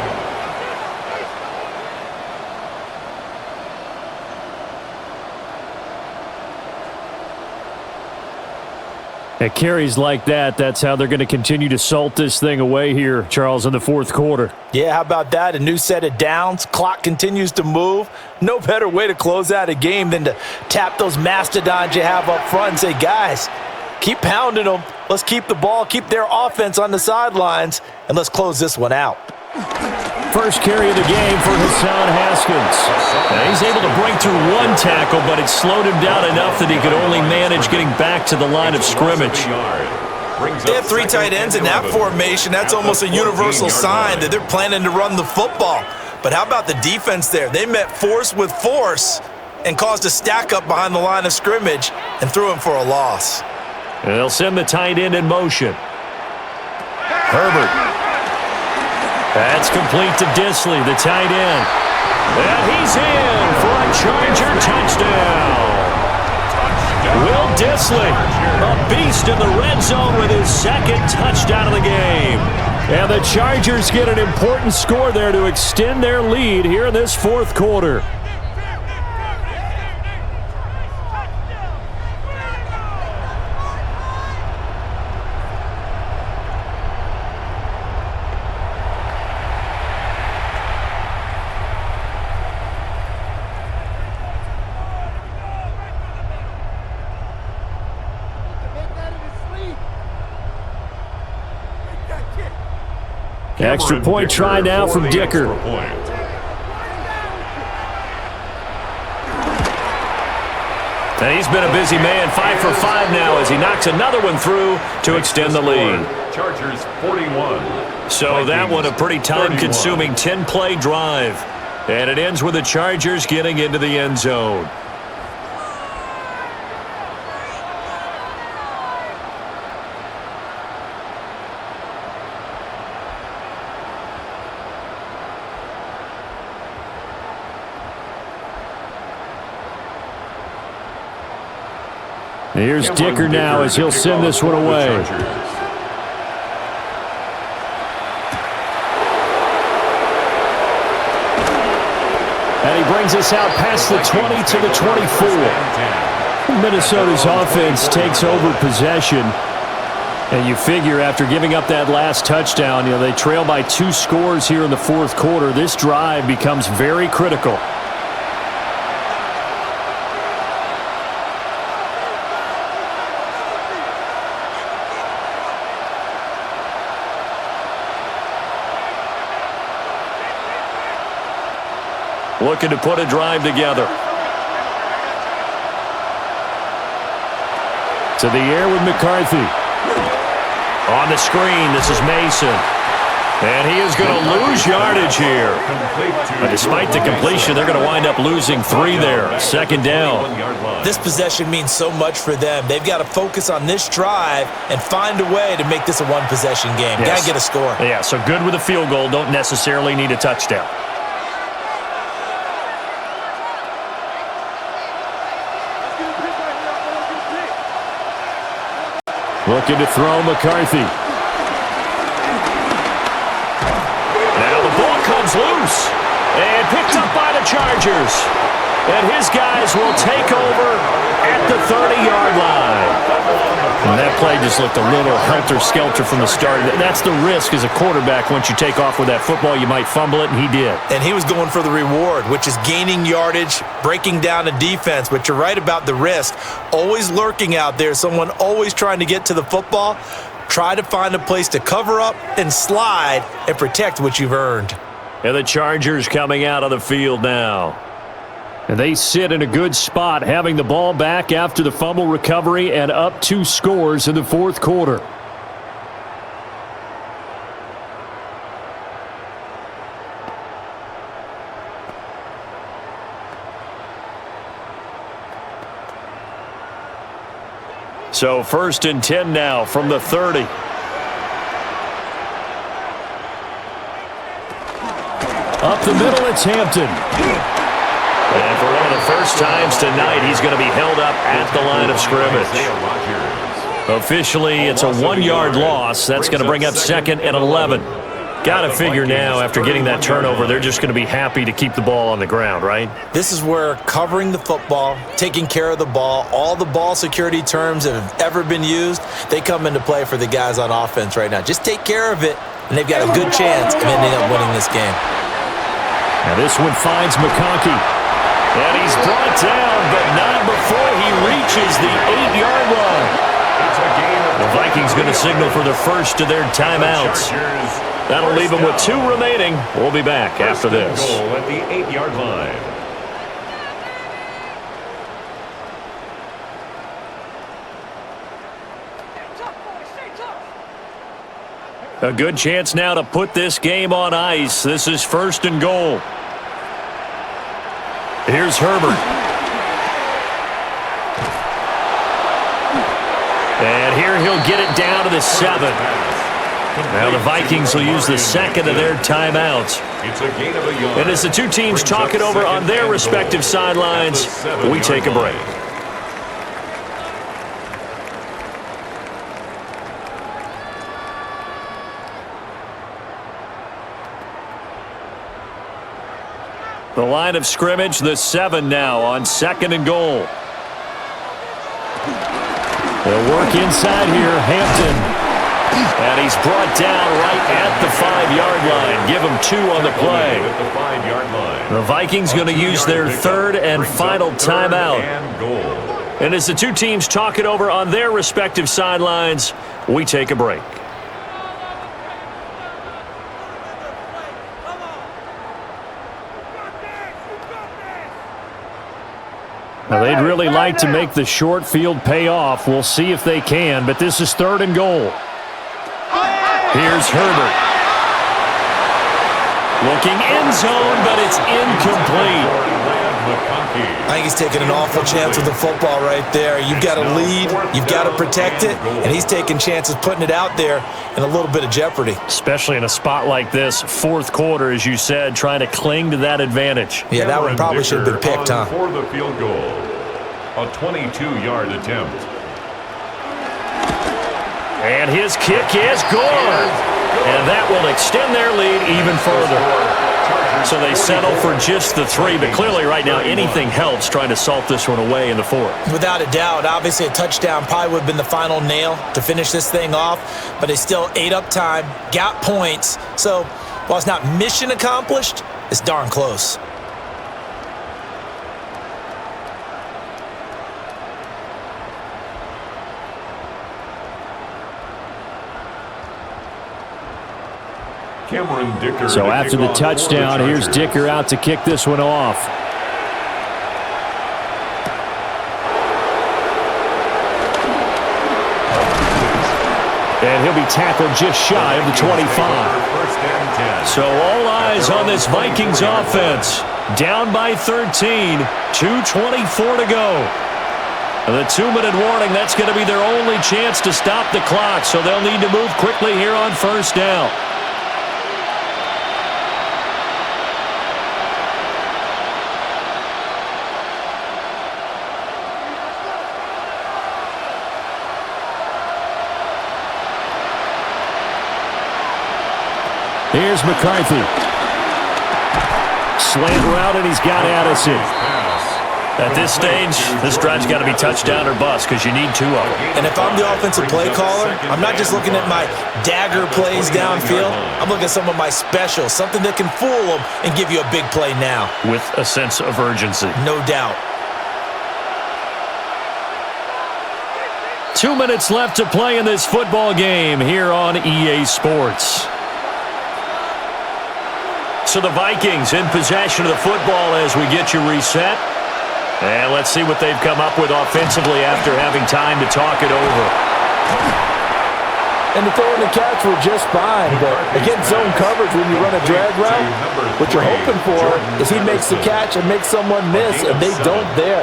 At carries like that, that's how they're going to continue to salt this thing away here, Charles, in the 4th quarter. Yeah, how about that? A new set of downs. Clock continues to move. No better way to close out a game than to tap those mastodons you have up front and say, guys, keep pounding them. Let's keep the ball, keep their offense on the sidelines, and let's close this one out. First carry of the game for Hassan Haskins. Now he's able to break through one tackle, but it slowed him down enough that he could only manage getting back to the line of scrimmage. They have 3 tight ends in that formation. That's almost a universal sign that they're planning to run the football. But how about the defense there? They met force with force and caused a stack up behind the line of scrimmage and threw him for a loss. And they'll send the tight end in motion. Herbert. That's complete to Disley, the tight end. And he's in for a Charger touchdown. Will Disley, a beast in the red zone with his 2nd touchdown of the game. And the Chargers get an important score there to extend their lead here in this fourth quarter. Extra point try now from Dicker. And he's been a busy man, 5 for 5 now as he knocks another one through to extend the lead. Chargers 41. So that one a pretty time-consuming 10-play drive. And it ends with the Chargers getting into the end zone. Here's Dicker now as he'll send this one away. And he brings us out past the 20 to the 24. Minnesota's offense takes over possession. And you figure after giving up that last touchdown, they trail by 2 scores here in the fourth quarter. This drive becomes very critical. Looking to put a drive together. To the air with McCarthy. On the screen, this is Mason. And he is going to lose yardage here. But despite the completion, they're going to wind up losing 3 there. Second down. This possession means so much for them. They've got to focus on this drive and find a way to make this a one-possession game. Got to get a score. Yeah, so good with a field goal. Don't necessarily need a touchdown. Looking to throw McCarthy. Now the ball comes loose and picked up by the Chargers. And his guys will take over at the 30-yard line. And that play just looked a little helter-skelter from the start. That's the risk as a quarterback. Once you take off with that football, you might fumble it, and he did. And he was going for the reward, which is gaining yardage, breaking down a defense. But you're right about the risk. Always lurking out there, someone always trying to get to the football. Try to find a place to cover up and slide and protect what you've earned. And the Chargers coming out of the field now. And they sit in a good spot, having the ball back after the fumble recovery and up 2 scores in the fourth quarter. So 1st and 10 now from the 30. Up the middle, it's Hampton. And for one of the first times tonight, he's going to be held up at the line of scrimmage. Officially, it's a 1-yard loss. That's going to bring up 2nd and 11. Got to figure now, after getting that turnover, they're just going to be happy to keep the ball on the ground, right? This is where covering the football, taking care of the ball, all the ball security terms that have ever been used, they come into play for the guys on offense right now. Just take care of it, and they've got a good chance of ending up winning this game. Now this one finds McConkey. And he's brought down, but not before he reaches the 8-yard line. The Vikings going to signal for the first of their timeouts. That'll leave them with 2 remaining. We'll be back after this. Goal at the 8-yard line. A good chance now to put this game on ice. This is 1st and goal. Here's Herbert. And here he'll get it down to the 7. Now the Vikings will use the 2nd of their timeouts. And as the 2 teams talk it over on their respective sidelines, we take a break. The line of scrimmage, the 7 now on 2nd and goal. They'll work inside here, Hampton. And he's brought down right at the 5-yard line. Give him 2 on the play. The Vikings going to use their 3rd and final timeout. And as the two teams talk it over on their respective sidelines, we take a break. Now, they'd really like to make the short field pay off. We'll see if they can, but this is 3rd and goal. Here's Herbert. Looking end zone, but it's incomplete. I think he's taking an awful chance with the football right there. You've got to lead, you've got to protect it, and he's taking chances putting it out there in a little bit of jeopardy. Especially in a spot like this, 4th quarter, as you said, trying to cling to that advantage. Yeah, that one probably should have been picked, huh? For the field goal, a 22-yard attempt. And his kick is good. And that will extend their lead even further. So they settle for just the 3, but clearly right now anything helps trying to salt this one away in the 4th. Without a doubt, obviously a touchdown probably would have been the final nail to finish this thing off, but they still ate up time, got points. So while it's not mission accomplished, it's darn close. So after the touchdown, here's Dicker out to kick this one off. And he'll be tackled just shy of the 25. So all eyes on this Vikings offense. Down by 13, 2:24 to go. And the 2-minute warning, that's going to be their only chance to stop the clock, so they'll need to move quickly here on 1st down. Here's McCarthy. Slant route, and he's got Addison. At this stage, this drive's got to be touchdown or bust because you need 2 of them. And if I'm the offensive play caller, I'm not just looking at my dagger plays downfield. I'm looking at some of my specials, something that can fool them and give you a big play now. With a sense of urgency. No doubt. 2 minutes left to play in this football game here on EA Sports. So the Vikings in possession of the football as we get you reset. And let's see what they've come up with offensively after having time to talk it over. And the throw and the catch were just fine, but against zone coverage when you run a drag route, what you're hoping for is he makes the catch and makes someone miss, and they don't there.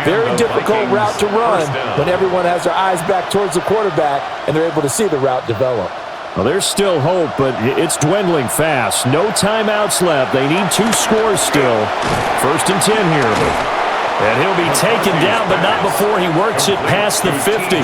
Very difficult route to run when everyone has their eyes back towards the quarterback and they're able to see the route develop. Well, there's still hope, but it's dwindling fast. No timeouts left. They need 2 scores still. 1st and 10 here. And he'll be taken down, but not before he works it past the 50.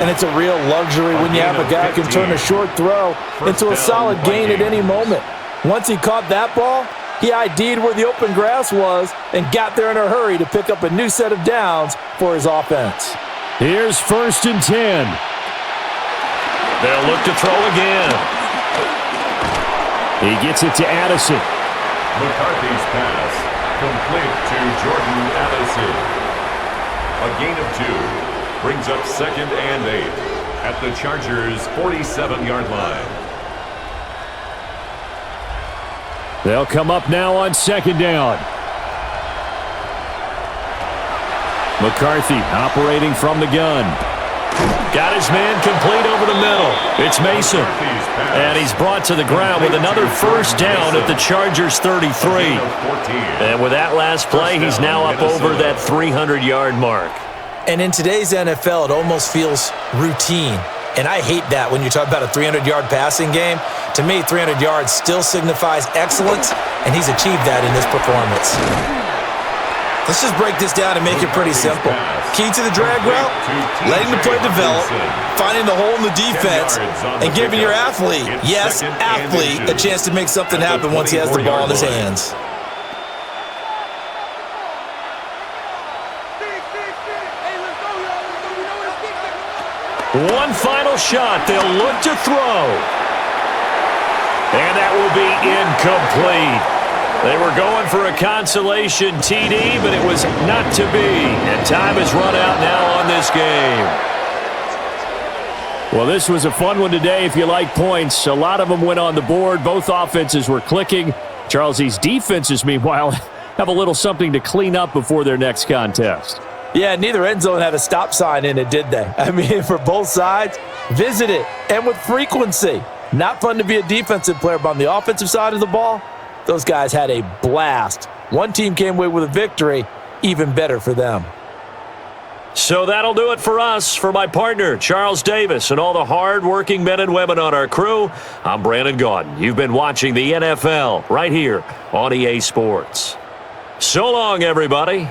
And it's a real luxury when you have a guy who can turn a short throw into a solid gain at any moment. Once he caught that ball, he ID'd where the open grass was and got there in a hurry to pick up a new set of downs for his offense. Here's 1st and 10. They'll look to throw again. He gets it to Addison. McCarthy's pass complete to Jordan Addison. A gain of 2 brings up 2nd and 8 at the Chargers' 47-yard line. They'll come up now on 2nd down. McCarthy operating from the gun. Got his man complete over the middle. It's Mason. And he's brought to the ground with another 1st down at the Chargers' 33. And with that last play, he's now up over that 300-yard mark. And in today's NFL, it almost feels routine. And I hate that when you talk about a 300-yard passing game. To me, 300 yards still signifies excellence, and he's achieved that in this performance. Let's just break this down and make it pretty simple. Key to the drag route, letting the play develop, finding the hole in the defense, and giving your athlete, yes, athlete, a chance to make something happen once he has the ball in his hands. One final shot. They'll look to throw. And that will be incomplete. They were going for a consolation TD, but it was not to be. And time has run out now on this game. Well, this was a fun one today if you like points. A lot of them went on the board. Both offenses were clicking. Charles, these defenses, meanwhile, have a little something to clean up before their next contest. Yeah, neither end zone had a stop sign in it, did they? I mean, for both sides, visit it, and with frequency. Not fun to be a defensive player, but on the offensive side of the ball, those guys had a blast. One team came away with a victory, even better for them. So that'll do it for us. For my partner, Charles Davis, and all the hard-working men and women on our crew, I'm Brandon Gaudin. You've been watching the NFL right here on EA Sports. So long, everybody.